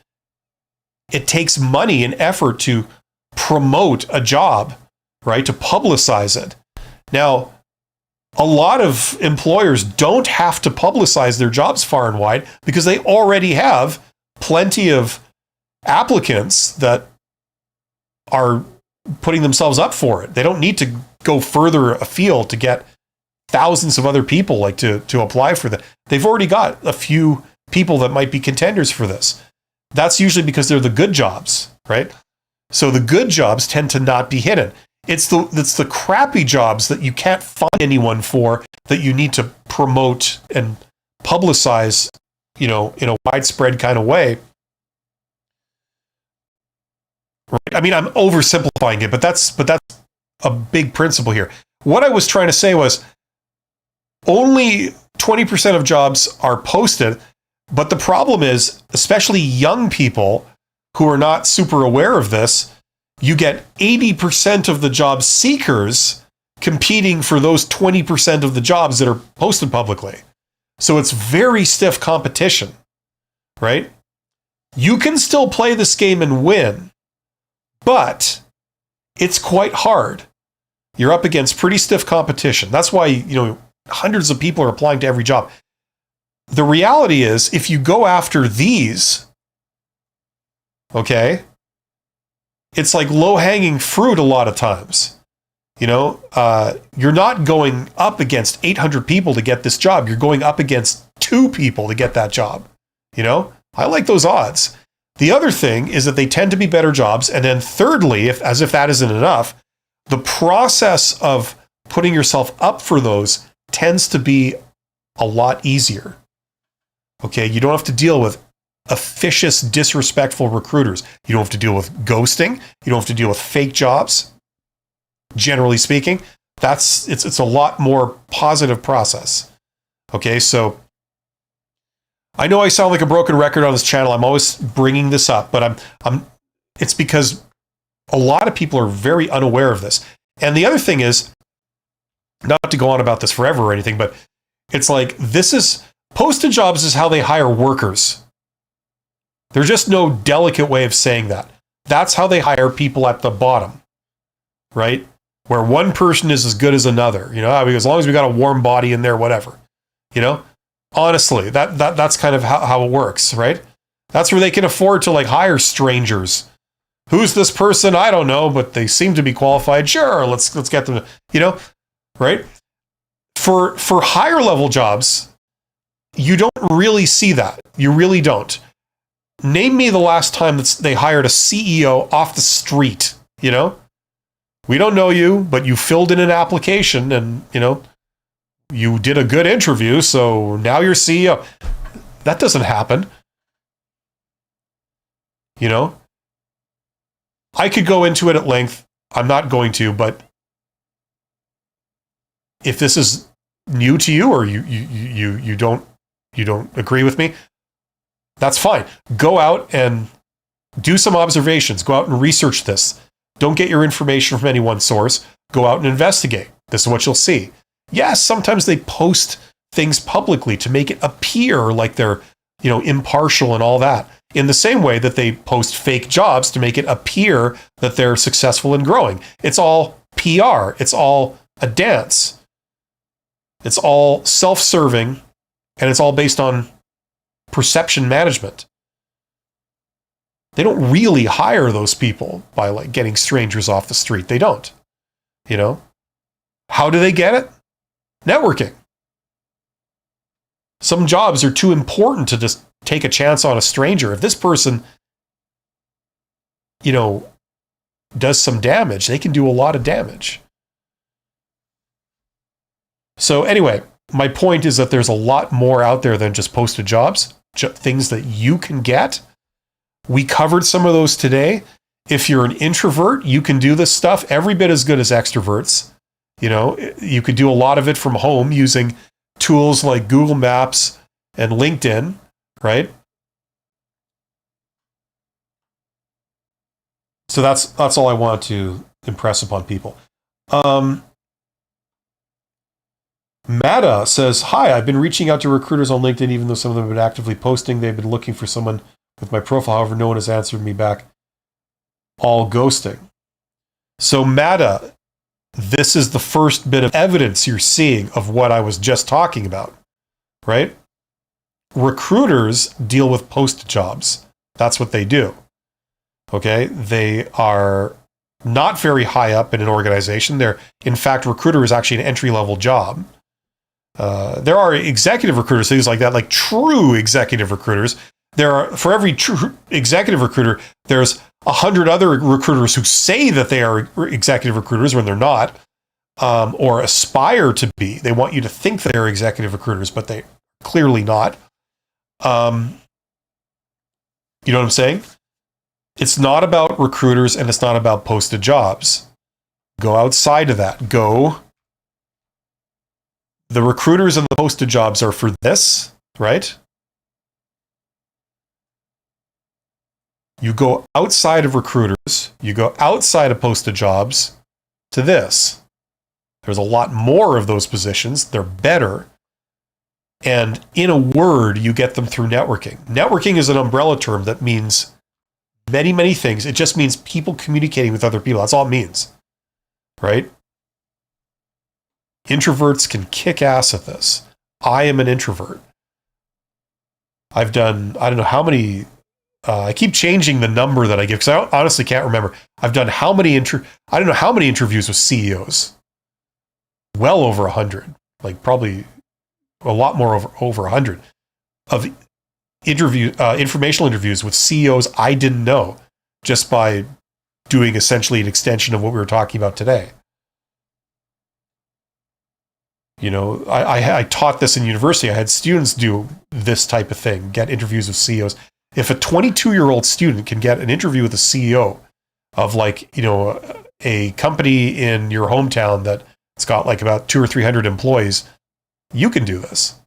takes money and effort to promote a job, right? To publicize it. Now, a lot of employers don't have to publicize their jobs far and wide because they already have plenty of applicants that are putting themselves up for it. They don't need to go further afield to get thousands of other people like to apply for that. They've already got a few people that might be contenders for this. That's usually because they're the good jobs, right? So the good jobs tend to not be hidden. It's the crappy jobs that you can't find anyone for that you need to promote and publicize, you know, in a widespread kind of way. Right? I mean, I'm oversimplifying it, but that's a big principle here. What I was trying to say was only 20% of jobs are posted, but the problem is, especially young people who are not super aware of this, you get 80% of the job seekers competing for those 20% of the jobs that are posted publicly. So it's very stiff competition, right? You can still play this game and win, but it's quite hard. You're up against pretty stiff competition. That's why, hundreds of people are applying to every job. The reality is, if you go after these, okay, it's like low-hanging fruit a lot of times. You're not going up against 800 people to get this job. You're going up against 2 people to get that job. I like those odds. The other thing is that they tend to be better jobs. And then thirdly, as if that isn't enough, the process of putting yourself up for those tends to be a lot easier. Okay, you don't have to deal with officious, disrespectful recruiters. You don't have to deal with ghosting. You don't have to deal with fake jobs. Generally speaking, it's a lot more positive process. Okay, so I know I sound like a broken record on this channel. I'm always bringing this up, but it's because a lot of people are very unaware of this. And the other thing is, not to go on about this forever or anything, but it's like, posted jobs is how they hire workers. There's just no delicate way of saying that. That's how they hire people at the bottom, right? Where one person is as good as another, as long as we got a warm body in there, whatever, honestly, that's kind of how it works, right? That's where they can afford to hire strangers. Who's this person? I don't know, but they seem to be qualified. Sure, let's get them, right? For higher level jobs, you don't really see that. You really don't. Name me the last time that they hired a CEO off the street, We don't know you, but you filled in an application and, you did a good interview, so now you're CEO. That doesn't happen. I could go into it at length. I'm not going to, but if this is new to you or you don't agree with me, that's fine. Go out and do some observations. Go out and research this. Don't get your information from any one source. Go out and investigate. This is what you'll see. Yes, sometimes they post things publicly to make it appear like they're, impartial and all that. In the same way that they post fake jobs to make it appear that they're successful and growing. It's all PR. It's all a dance. It's all self-serving, and it's all based on perception management. They don't really hire those people by getting strangers off the street. They don't. How do they get it? Networking. Some jobs are too important to just take a chance on a stranger. If this person, does some damage, they can do a lot of damage. So anyway, my point is that there's a lot more out there than just posted jobs, things that you can get. We covered some of those today. If you're an introvert, you can do this stuff every bit as good as extroverts. You could do a lot of it from home using tools like Google Maps and LinkedIn, right? So that's all I want to impress upon people. Mata says, hi, I've been reaching out to recruiters on LinkedIn, even though some of them have been actively posting. They've been looking for someone with my profile. However, no one has answered me back. All ghosting. So Mata, this is the first bit of evidence you're seeing of what I was just talking about, right? Recruiters deal with post jobs. That's what they do. Okay? They are not very high up in an organization. In fact, recruiter is actually an entry-level job. There are executive recruiters, things like that, like true executive recruiters. For every true executive recruiter, there's 100 other recruiters who say that they are executive recruiters when they're not, or aspire to be. They want you to think that they're executive recruiters, but they're clearly not. You know what I'm saying? It's not about recruiters and it's not about posted jobs. Go outside of that. The recruiters and the posted jobs are for this, right? You go outside of recruiters, you go outside of posted jobs to this. There's a lot more of those positions. They're better. And in a word, you get them through networking. Networking is an umbrella term that means many, many things. It just means people communicating with other people. That's all it means, right? Introverts can kick ass at this. I am an introvert. I've done, I don't know how many, I keep changing the number that I give because I honestly can't remember. I've done how many, I don't know how many interviews with CEOs. Well over 100, like probably a lot more over 100 of informational interviews with CEOs I didn't know just by doing essentially an extension of what we were talking about today. You know, I taught this in university. I had students do this type of thing, get interviews with CEOs. If a 22-year-old student can get an interview with a CEO of like, you know, a company in your hometown that's got like about 200 or 300 employees, you can do this.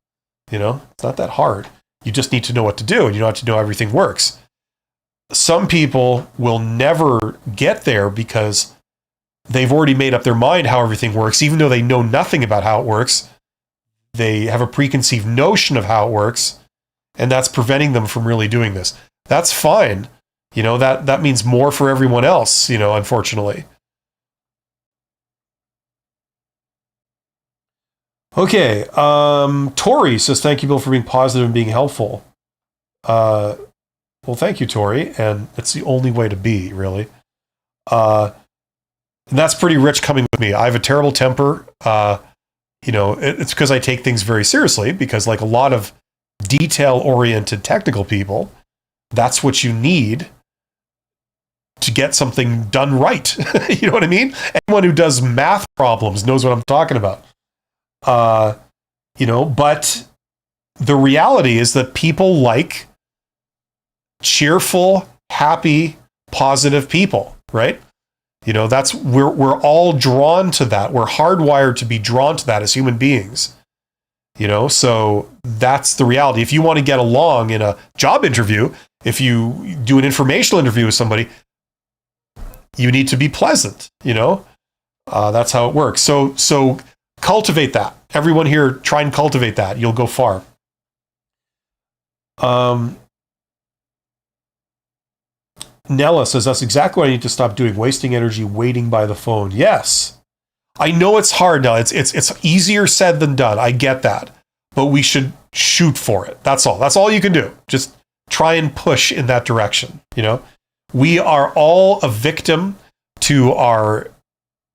You know, it's not that hard. You just need to know what to do, and you don't have to know how everything works. Some people will never get there because they've already made up their mind how everything works, even though they know nothing about how it works. They have a preconceived notion of how it works, and that's preventing them from really doing this. That's fine. You know, that means more for everyone else, you know, unfortunately. Okay, Tori says, thank you, Bill, for being positive and being helpful. Well, thank you, Tori, and it's the only way to be, really. And that's pretty rich coming with me. I have a terrible temper. You know, it's because I take things very seriously, because like a lot of detail-oriented technical people, that's what you need to get something done right. You know what I mean? Anyone who does math problems knows what I'm talking about. You know, but the reality is that people like cheerful, happy, positive people, right? You know, that's, we're all drawn to that. We're hardwired to be drawn to that as human beings. You know, so that's the reality. If you want to get along in a job interview, if you do an informational interview with somebody, you need to be pleasant, you know? That's how it works. So cultivate that. Everyone here, try and cultivate that. You'll go far. Nella says, that's exactly what I need to stop doing, wasting energy waiting by the phone. Yes. I know it's hard now. It's easier said than done. I get that. But we should shoot for it. That's all. That's all you can do. Just try and push in that direction, you know? We are all a victim to our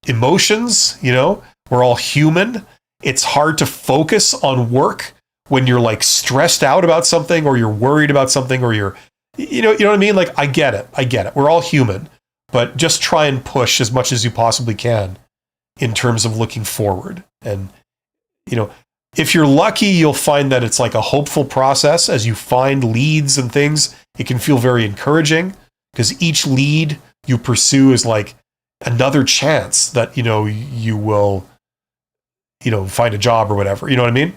emotions, you know? We're all human. It's hard to focus on work when you're like stressed out about something, or you're worried about something, or you're, you know what I mean? Like, I get it. We're all human, but just try and push as much as you possibly can in terms of looking forward. And, you know, if you're lucky, you'll find that it's like a hopeful process. As you find leads and things, it can feel very encouraging, because each lead you pursue is like another chance that, you know, you will, you know, find a job or whatever. You know what I mean?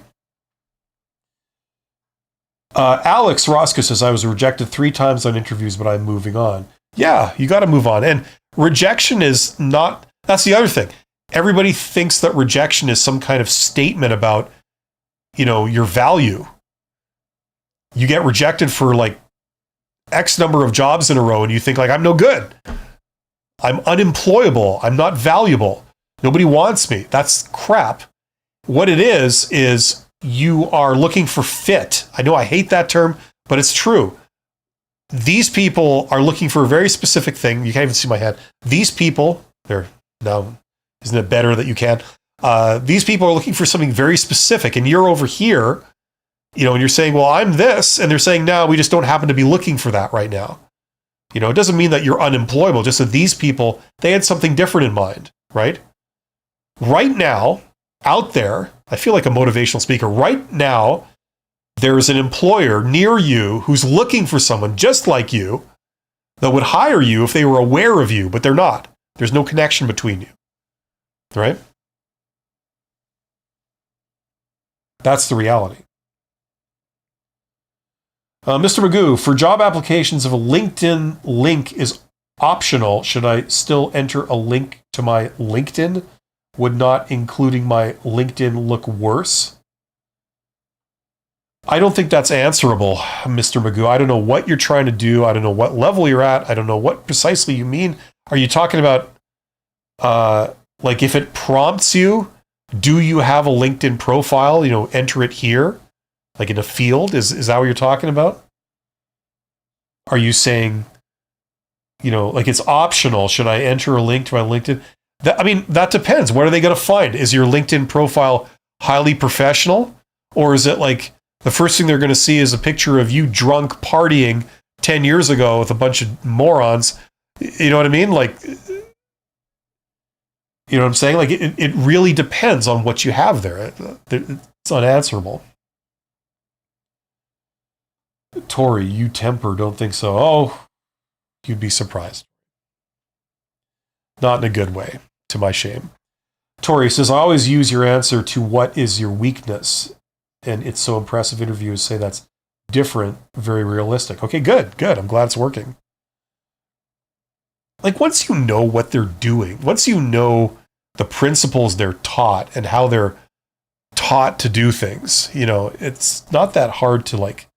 Alex Roscoe says, I was rejected 3 times on interviews, but I'm moving on. Yeah, you got to move on. And rejection is not, that's the other thing. Everybody thinks that rejection is some kind of statement about, you know, your value. You get rejected for like X number of jobs in a row, and you think like, I'm no good. I'm unemployable. I'm not valuable. Nobody wants me. That's crap. What it is you are looking for fit. I know I hate that term, but it's true. These people are looking for a very specific thing. You can't even see my head. These people, they're now, isn't it better that you can? These people are looking for something very specific, and you're over here, you know, and you're saying, well, I'm this, and they're saying, no, we just don't happen to be looking for that right now. You know, it doesn't mean that you're unemployable, just that these people, they had something different in mind, right? Right now, out there, I feel like a motivational speaker. Right now, there's an employer near you who's looking for someone just like you that would hire you if they were aware of you, but they're not. There's no connection between you, right? That's the reality. Mr. Magoo, for job applications, if a LinkedIn link is optional, should I still enter a link to my LinkedIn? Would not including my LinkedIn look worse? I don't think that's answerable, Mr. Magoo. I don't know what you're trying to do. I don't know what level you're at. I don't know what precisely you mean. Are you talking about, like if it prompts you, Do you have a LinkedIn profile? Enter it here, like in a field. Is that what you're talking about? Are you saying, like it's optional? Should I enter a link to my LinkedIn? That depends. What are they going to find? Is your LinkedIn profile highly professional? Or is it like the first thing they're going to see is a picture of you drunk partying 10 years ago with a bunch of morons? You know what I mean? Like, you know what I'm saying? Like, it really depends on what you have there. It's unanswerable. Tori, you temper, don't think so. Oh, you'd be surprised. Not in a good way, to my shame. Tori says, I always use your answer to what is your weakness. And it's so impressive interviewers say that's different, very realistic. Okay, good. I'm glad it's working. Like, once you know what they're doing, once you know the principles they're taught and how they're taught to do things, it's not that hard to like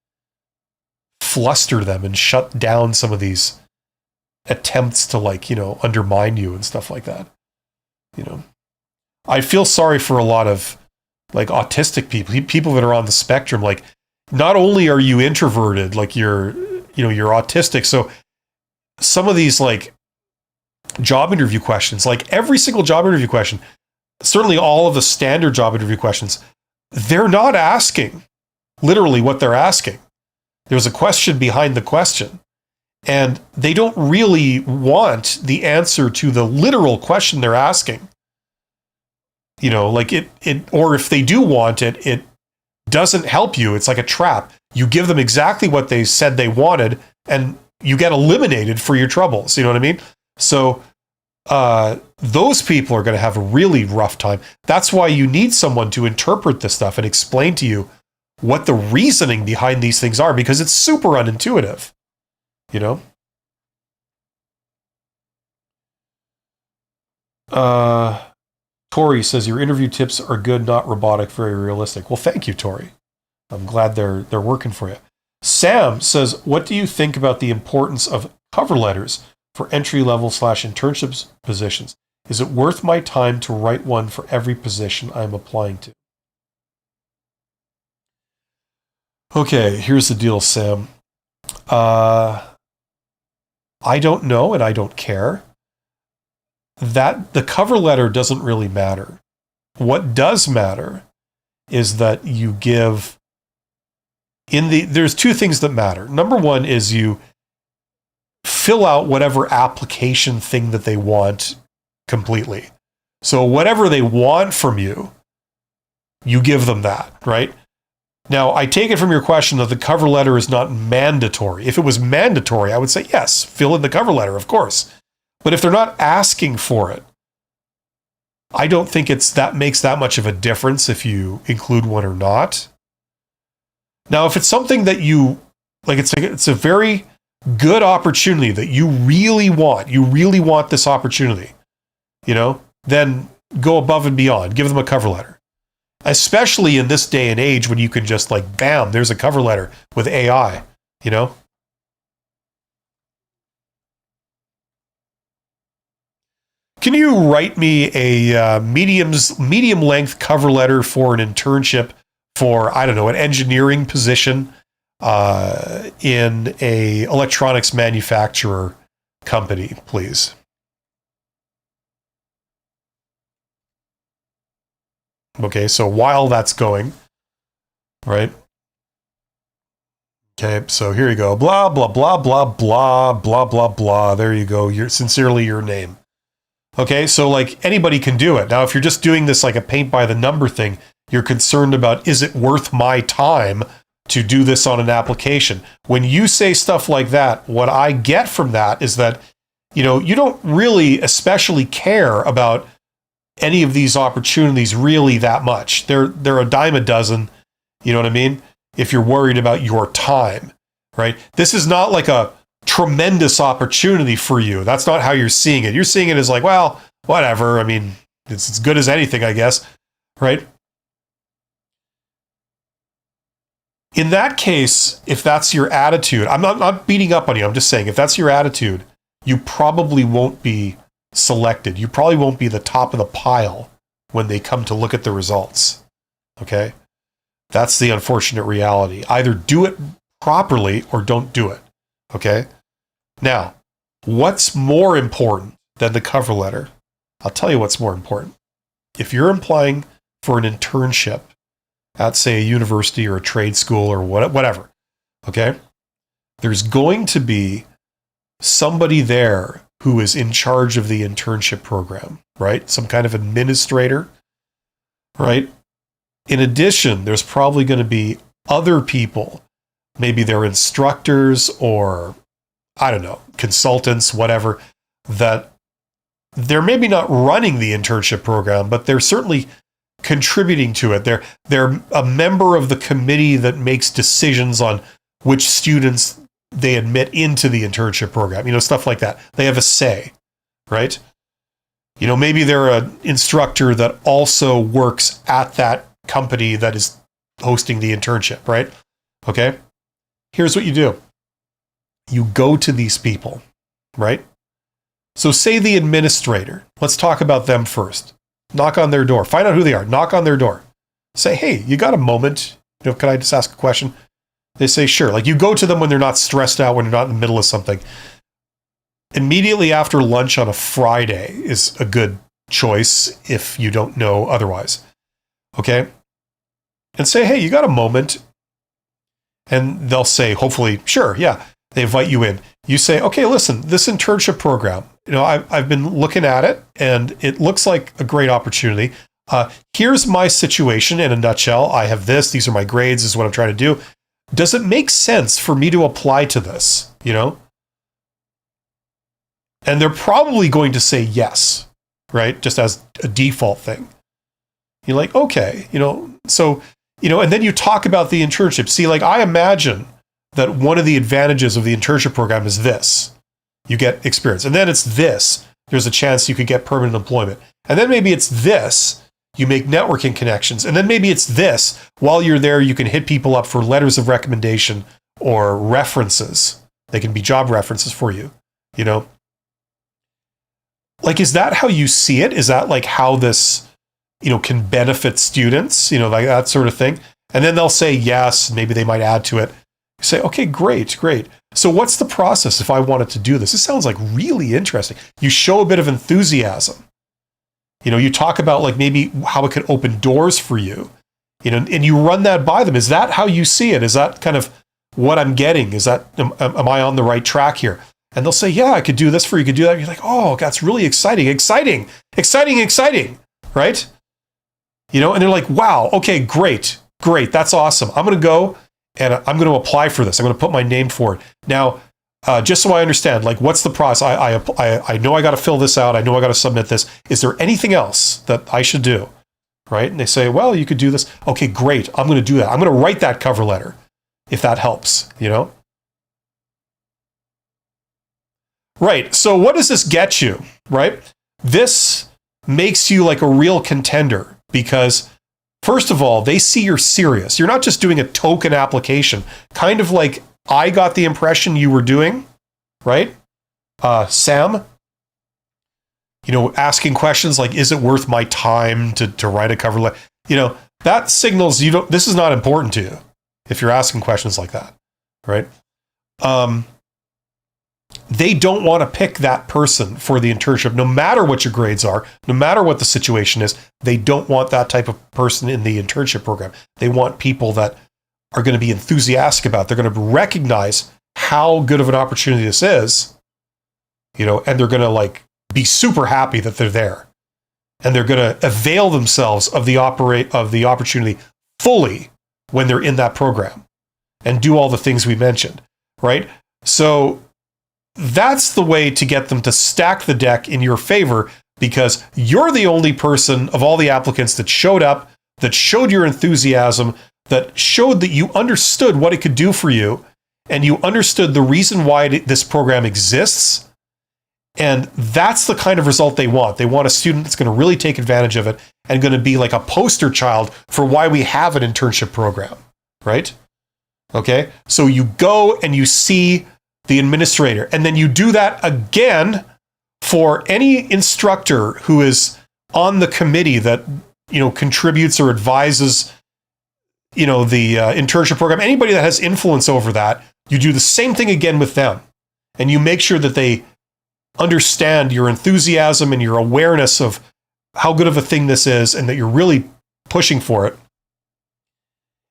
fluster them and shut down some of these attempts to like, undermine you and stuff like that. I feel sorry for a lot of like autistic people that are on the spectrum. Like, not only are you introverted, like you're autistic. So some of these like job interview questions, like every single job interview question, certainly all of the standard job interview questions, they're not asking literally what they're asking. There's a question behind the question. And they don't really want the answer to the literal question they're asking. Like or if they do want it, it doesn't help you. It's like a trap. You give them exactly what they said they wanted, and you get eliminated for your troubles. You know what I mean? So those people are going to have a really rough time. That's why you need someone to interpret this stuff and explain to you what the reasoning behind these things are, because it's super unintuitive. Tori says, your interview tips are good, not robotic, very realistic. Well, thank you, Tori. I'm glad they're working for you. Sam says, what do you think about the importance of cover letters for entry-level / internships positions? Is it worth my time to write one for every position I'm applying to? Okay, here's the deal, Sam. I don't know, and I don't care. That the cover letter doesn't really matter. What does matter is that you give there's two things that matter. Number one is you fill out whatever application thing that they want completely. So whatever they want from you, you give them that, right? Now, I take it from your question that the cover letter is not mandatory. If it was mandatory, I would say, yes, fill in the cover letter, of course. But if they're not asking for it, I don't think that makes that much of a difference if you include one or not. Now, if it's something that you, like it's a very good opportunity that you really want this opportunity, then go above and beyond. Give them a cover letter. Especially in this day and age when you can just like, bam, there's a cover letter with AI, Can you write me a medium length cover letter for an internship for, I don't know, an engineering position in a electronics manufacturer company, please? Okay, so while that's going, right? Okay, so here you go. Blah, blah, blah, blah, blah, blah, blah, blah. There you go. Sincerely your name. Okay, so like anybody can do it. Now, if you're just doing this like a paint by the number thing, you're concerned about, is it worth my time to do this on an application? When you say stuff like that, what I get from that is that, you don't really especially care about any of these opportunities really that much. They're a dime a dozen, you know what I mean? If you're worried about your time, right? This is not like a tremendous opportunity for you. That's not how you're seeing it. You're seeing it as like, well, whatever. I mean, it's as good as anything, I guess, right? In that case, if that's your attitude, I'm not beating up on you. I'm just saying, if that's your attitude, you probably won't be selected. You probably won't be the top of the pile when they come to look at the results. Okay? That's the unfortunate reality. Either do it properly or don't do it. Okay? Now, what's more important than the cover letter? I'll tell you what's more important. If you're applying for an internship at, say, a university or a trade school or whatever, okay, there's going to be somebody there who is in charge of the internship program, right? Some kind of administrator, right? In addition, there's probably going to be other people, maybe they're instructors or, I don't know, consultants, whatever, that they're maybe not running the internship program, but they're certainly contributing to it. They're a member of the committee that makes decisions on which students they admit into the internship program, stuff like that. They have a say, right? Maybe they're an instructor that also works at that company that is hosting the internship, right? Okay. Here's what you do. You go to these people, right? So say the administrator, let's talk about them first. Knock on their door, find out who they are, knock on their door. Say, hey, you got a moment? Can I just ask a question? They say, sure. Like, you go to them when they're not stressed out, when they're not in the middle of something. Immediately after lunch on a Friday is a good choice if you don't know otherwise. Okay? And say, hey, you got a moment? And they'll say, hopefully, sure, yeah. They invite you in. You say, okay, listen, this internship program, I've been looking at it and it looks like a great opportunity. Here's my situation in a nutshell. I have this, these are my grades, this is what I'm trying to do. Does it make sense for me to apply to this? And they're probably going to say yes, right? Just as a default thing. You're like, okay, so, and then you talk about the internship. See, like, I imagine that one of the advantages of the internship program is this. You get experience. And then it's this. There's a chance you could get permanent employment. And then maybe it's this. You make networking connections. And then maybe it's this. While you're there, you can hit people up for letters of recommendation or references. They can be job references for you, Like, is that how you see it? Is that like how this, can benefit students, like that sort of thing? And then they'll say yes. Maybe they might add to it. You say, okay, great. So what's the process if I wanted to do this? This sounds like really interesting. You show a bit of enthusiasm. You talk about like maybe how it could open doors for you, and you run that by them. Is that how you see it? Is that kind of what I'm getting? Is that, am I on the right track here? And they'll say, yeah, I could do this for you. You could do that. And you're like, oh, that's really exciting, right? And they're like, wow, okay, great. That's awesome. I'm going to go and I'm going to apply for this. I'm going to put my name for it. Now, just so I understand, like, what's the process? I know I got to fill this out. I know I got to submit this. Is there anything else that I should do? Right? And they say, well, you could do this. Okay, great. I'm going to do that. I'm going to write that cover letter if that helps, Right. So what does this get you? Right? This makes you like a real contender because, first of all, they see you're serious. You're not just doing a token application, kind of like I got the impression you were doing, right? Sam, asking questions like, is it worth my time to write a cover letter? That signals this is not important to you if you're asking questions like that, right? They don't want to pick that person for the internship, no matter what your grades are, no matter what the situation is. They don't want that type of person in the internship program. They want people that are going to be enthusiastic about it. They're going to recognize how good of an opportunity this is, and they're going to like be super happy that they're there. And they're going to avail themselves of the opportunity fully when they're in that program and do all the things we mentioned, right? So that's the way to get them to stack the deck in your favor, because you're the only person of all the applicants that showed up, that showed your enthusiasm, that showed that you understood what it could do for you, and you understood the reason why this program exists. And that's the kind of result they want. They want a student that's going to really take advantage of it and going to be like a poster child for why we have an internship program, right? Okay, so you go and you see the administrator, and then you do that again for any instructor who is on the committee that, contributes or advises, the internship program, anybody that has influence over that, you do the same thing again with them. And you make sure that they understand your enthusiasm and your awareness of how good of a thing this is and that you're really pushing for it.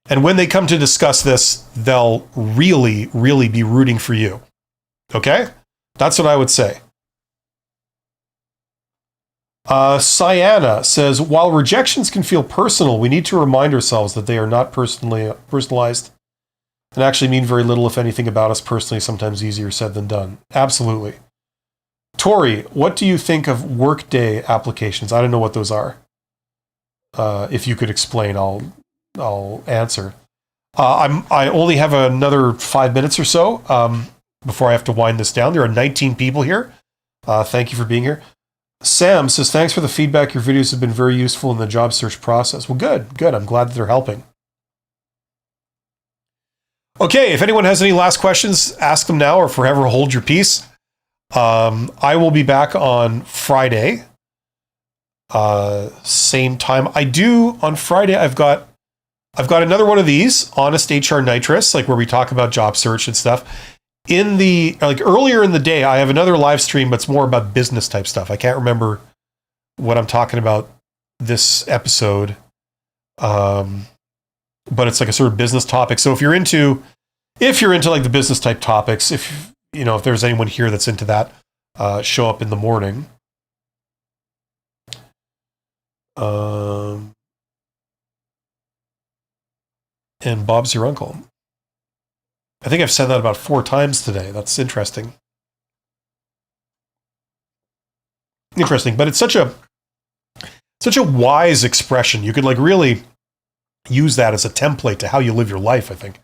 And when they come to discuss this, they'll really, really be rooting for you. Okay? That's what I would say. Cyana says, while rejections can feel personal, we need to remind ourselves that they are not personalized and actually mean very little, if anything, about us personally, sometimes easier said than done. Absolutely. Tori, what do you think of Workday applications? I don't know what those are. If you could explain, I'll answer. I only have another 5 minutes or so before I have to wind this down. There are 19 people here. Thank you for being here. Sam says, thanks for the feedback. Your videos have been very useful in the job search process. Well, good. I'm glad that they're helping. Okay, if anyone has any last questions, ask them now or forever hold your peace. I will be back on Friday. Same time. On Friday, I've got another one of these, Honest HR Nitrous, like where we talk about job search and stuff. Earlier in the day, I have another live stream, but it's more about business type stuff. I can't remember what I'm talking about this episode. But it's like a sort of business topic. So if you're into like the business type topics, if there's anyone here that's into that, show up in the morning. And Bob's your uncle. I think I've said that about 4 times today. That's interesting. But it's such a wise expression. You could really use that as a template to how you live your life, I think.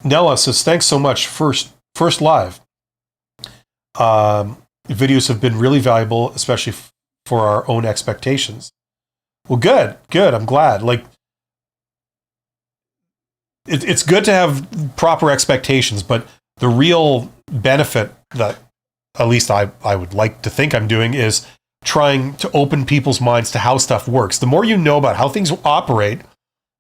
Nella says, thanks so much. First live. Videos have been really valuable, especially for our own expectations. Well, good. I'm glad. It's good to have proper expectations, but the real benefit that at least I would like to think I'm doing is trying to open people's minds to how stuff works. The more you know about how things operate,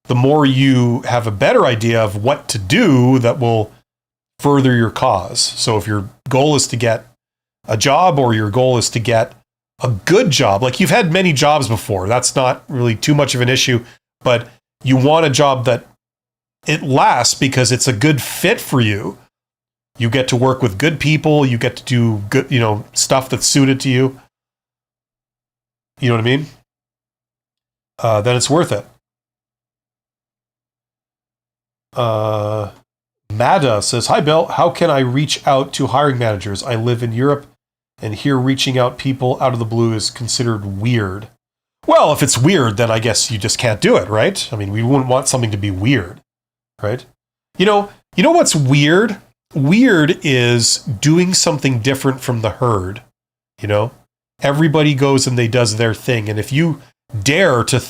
the more you have a better idea of what to do that will further your cause. So if your goal is to get a job or your goal is to get a good job, like you've had many jobs before, that's not really too much of an issue, but you want a job that it lasts because it's a good fit for you. You get to work with good people. You get to do good, stuff that's suited to you. You know what I mean? Then it's worth it. Mada says, hi, Bill. How can I reach out to hiring managers? I live in Europe, and here reaching out people out of the blue is considered weird. Well, if it's weird, then I guess you just can't do it, right? I mean, we wouldn't want something to be weird. Right? You know what's weird? Weird is doing something different from the herd. Everybody goes and they does their thing. And if you dare to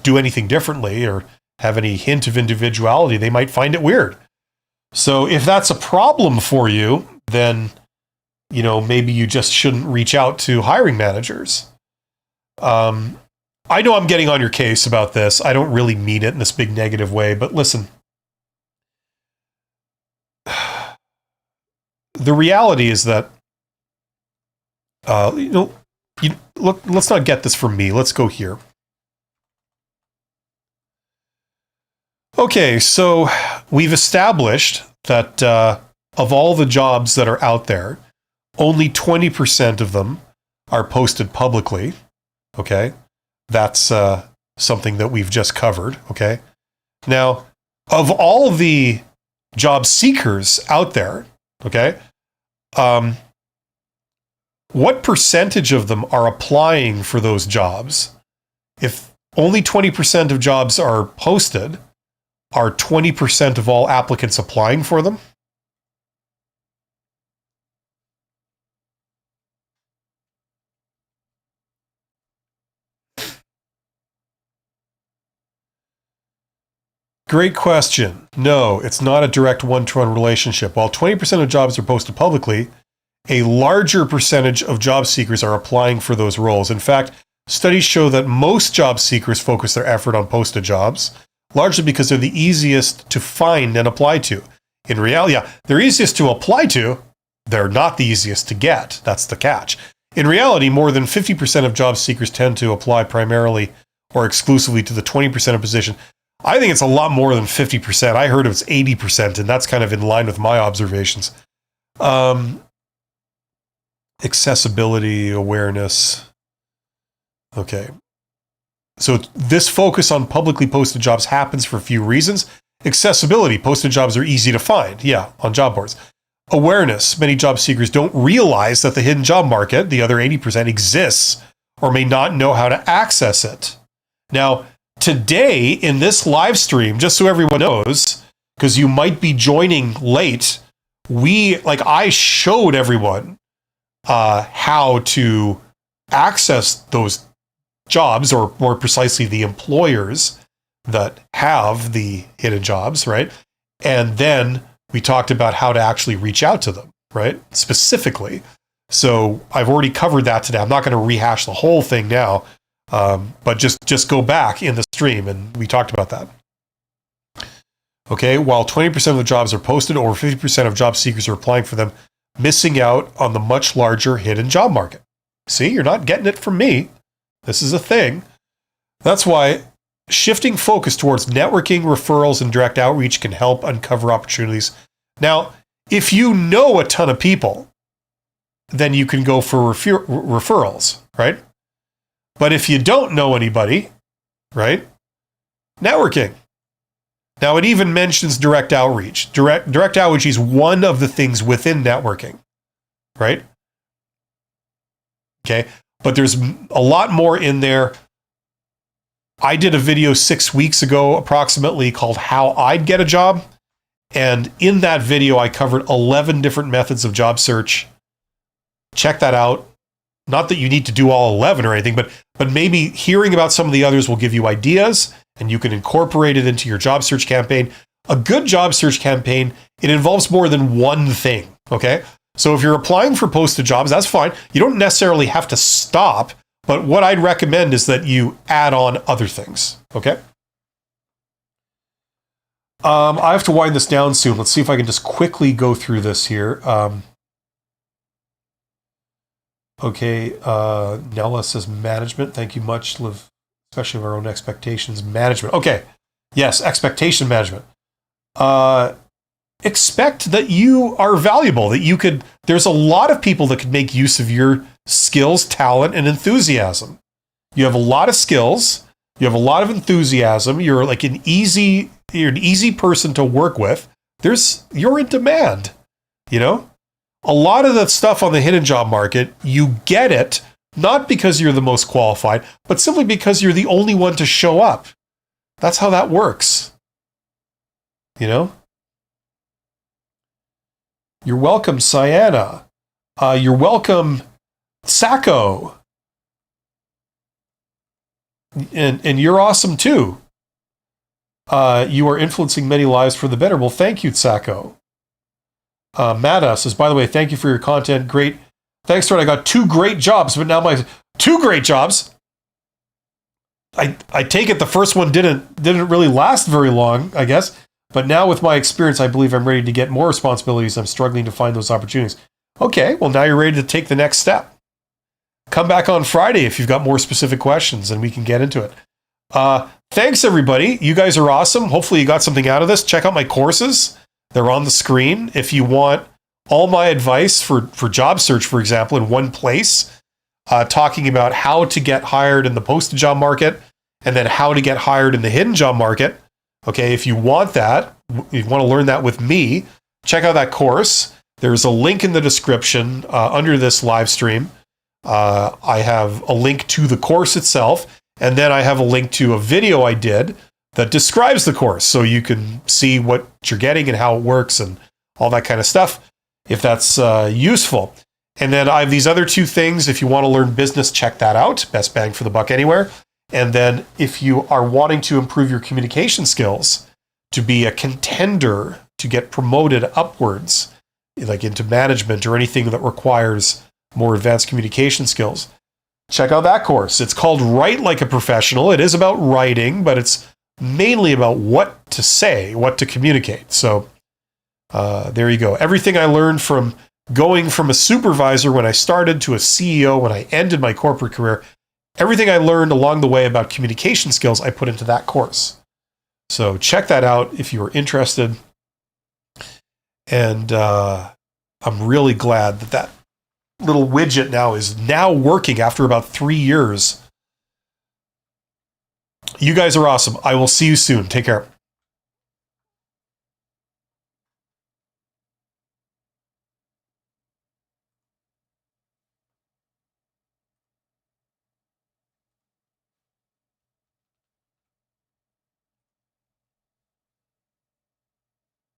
do anything differently or have any hint of individuality, they might find it weird. So if that's a problem for you, then, maybe you just shouldn't reach out to hiring managers. I know I'm getting on your case about this. I don't really mean it in this big negative way, but listen. The reality is that, look, let's not get this from me. Let's go here. Okay, so we've established that of all the jobs that are out there, only 20% of them are posted publicly. Okay, that's something that we've just covered. Okay, now of all the job seekers out there, okay, what percentage of them are applying for those jobs? If only 20% of jobs are posted, are 20% of all applicants applying for them? Great question. No, it's not a direct one-to-one relationship. While 20% of jobs are posted publicly, a larger percentage of job seekers are applying for those roles. In fact, studies show that most job seekers focus their effort on posted jobs, largely because they're the easiest to find and apply to. In reality, yeah, they're easiest to apply to, they're not the easiest to get. That's the catch. In reality, more than 50% of job seekers tend to apply primarily or exclusively to the 20% of position. I think it's a lot more than 50%. I heard it was 80%, and that's kind of in line with my observations. Accessibility, awareness. Okay. So this focus on publicly posted jobs happens for a few reasons. Accessibility, posted jobs are easy to find, on job boards. Awareness, many job seekers don't realize that the hidden job market, the other 80%, exists or may not know how to access it. Now, today in this live stream, just so everyone knows, because you might be joining late, I showed everyone how to access those jobs, or more precisely, the employers that have the hidden jobs, right? And then we talked about how to actually reach out to them, right? Specifically. So I've already covered that today. I'm not going to rehash the whole thing now, but just go back in the stream and we talked about that. Okay, while 20% of the jobs are posted, over 50% of job seekers are applying for them, missing out on the much larger hidden job market. See, you're not getting it from me. This is a thing. That's why shifting focus towards networking, referrals, and direct outreach can help uncover opportunities. Now, if you know a ton of people, then you can go for referrals, right? But if you don't know anybody, right? Networking. Now, it even mentions direct outreach. Direct outreach is one of the things within networking, right? Okay, but there's a lot more in there. I did a video 6 weeks ago, approximately, called How I'd Get a Job. And in that video, I covered 11 different methods of job search. Check that out. Not that you need to do all 11 or anything, but maybe hearing about some of the others will give you ideas, and you can incorporate it into your job search campaign. A good job search campaign, it involves more than one thing, okay? So if you're applying for posted jobs, that's fine. You don't necessarily have to stop, but what I'd recommend is that you add on other things, okay? I have to wind this down soon. Let's see if I can just quickly go through this here. Okay, Nella says management. Thank you much, Liv, especially of our own expectations. Management. Okay, yes, expectation management. Expect that you are valuable, that you could, there's a lot of people that could make use of your skills, talent, and enthusiasm. You have a lot of skills, you have a lot of enthusiasm, you're like an easy person to work with. You're in demand, you know? A lot of that stuff on the hidden job market, you get it, not because you're the most qualified, but simply because you're the only one to show up. That's how that works. You know? You're welcome, Sienna. You're welcome, Sacco. And you're awesome too. You are influencing many lives for the better. Well, thank you, Sacco. Mada says, by the way, thank you for your content. Great. Thanks, Stuart. I got 2 great jobs, but now my 2 great jobs. I take it the first one didn't really last very long, I guess. But now with my experience, I believe I'm ready to get more responsibilities. I'm struggling to find those opportunities. Okay, well, now you're ready to take the next step. Come back on Friday if you've got more specific questions and we can get into it. Thanks, everybody. You guys are awesome. Hopefully you got something out of this. Check out my courses. They're on the screen. If you want all my advice for job search, for example, in one place, talking about how to get hired in the posted job market and then how to get hired in the hidden job market. Okay, if you want that, you want to learn that with me, check out that course. There's a link in the description under this live stream. I have a link to the course itself, and then I have a link to a video I did that describes the course, so you can see what you're getting and how it works and all that kind of stuff, if that's useful. And then I have these other 2 things. If you want to learn business, check that out. Best bang for the buck anywhere. And then if you are wanting to improve your communication skills, to be a contender, to get promoted upwards like into management or anything that requires more advanced communication skills, check out that course. It's called Write Like a Professional. It is about writing, but it's mainly about what to say, what to communicate. So there you go. Everything I learned from going from a supervisor when I started to a CEO when I ended my corporate career, everything I learned along the way about communication skills, I put into that course. So check that out if you are interested. And I'm really glad that that little widget now is now working after about 3 years. You guys are awesome. I will see you soon. Take care.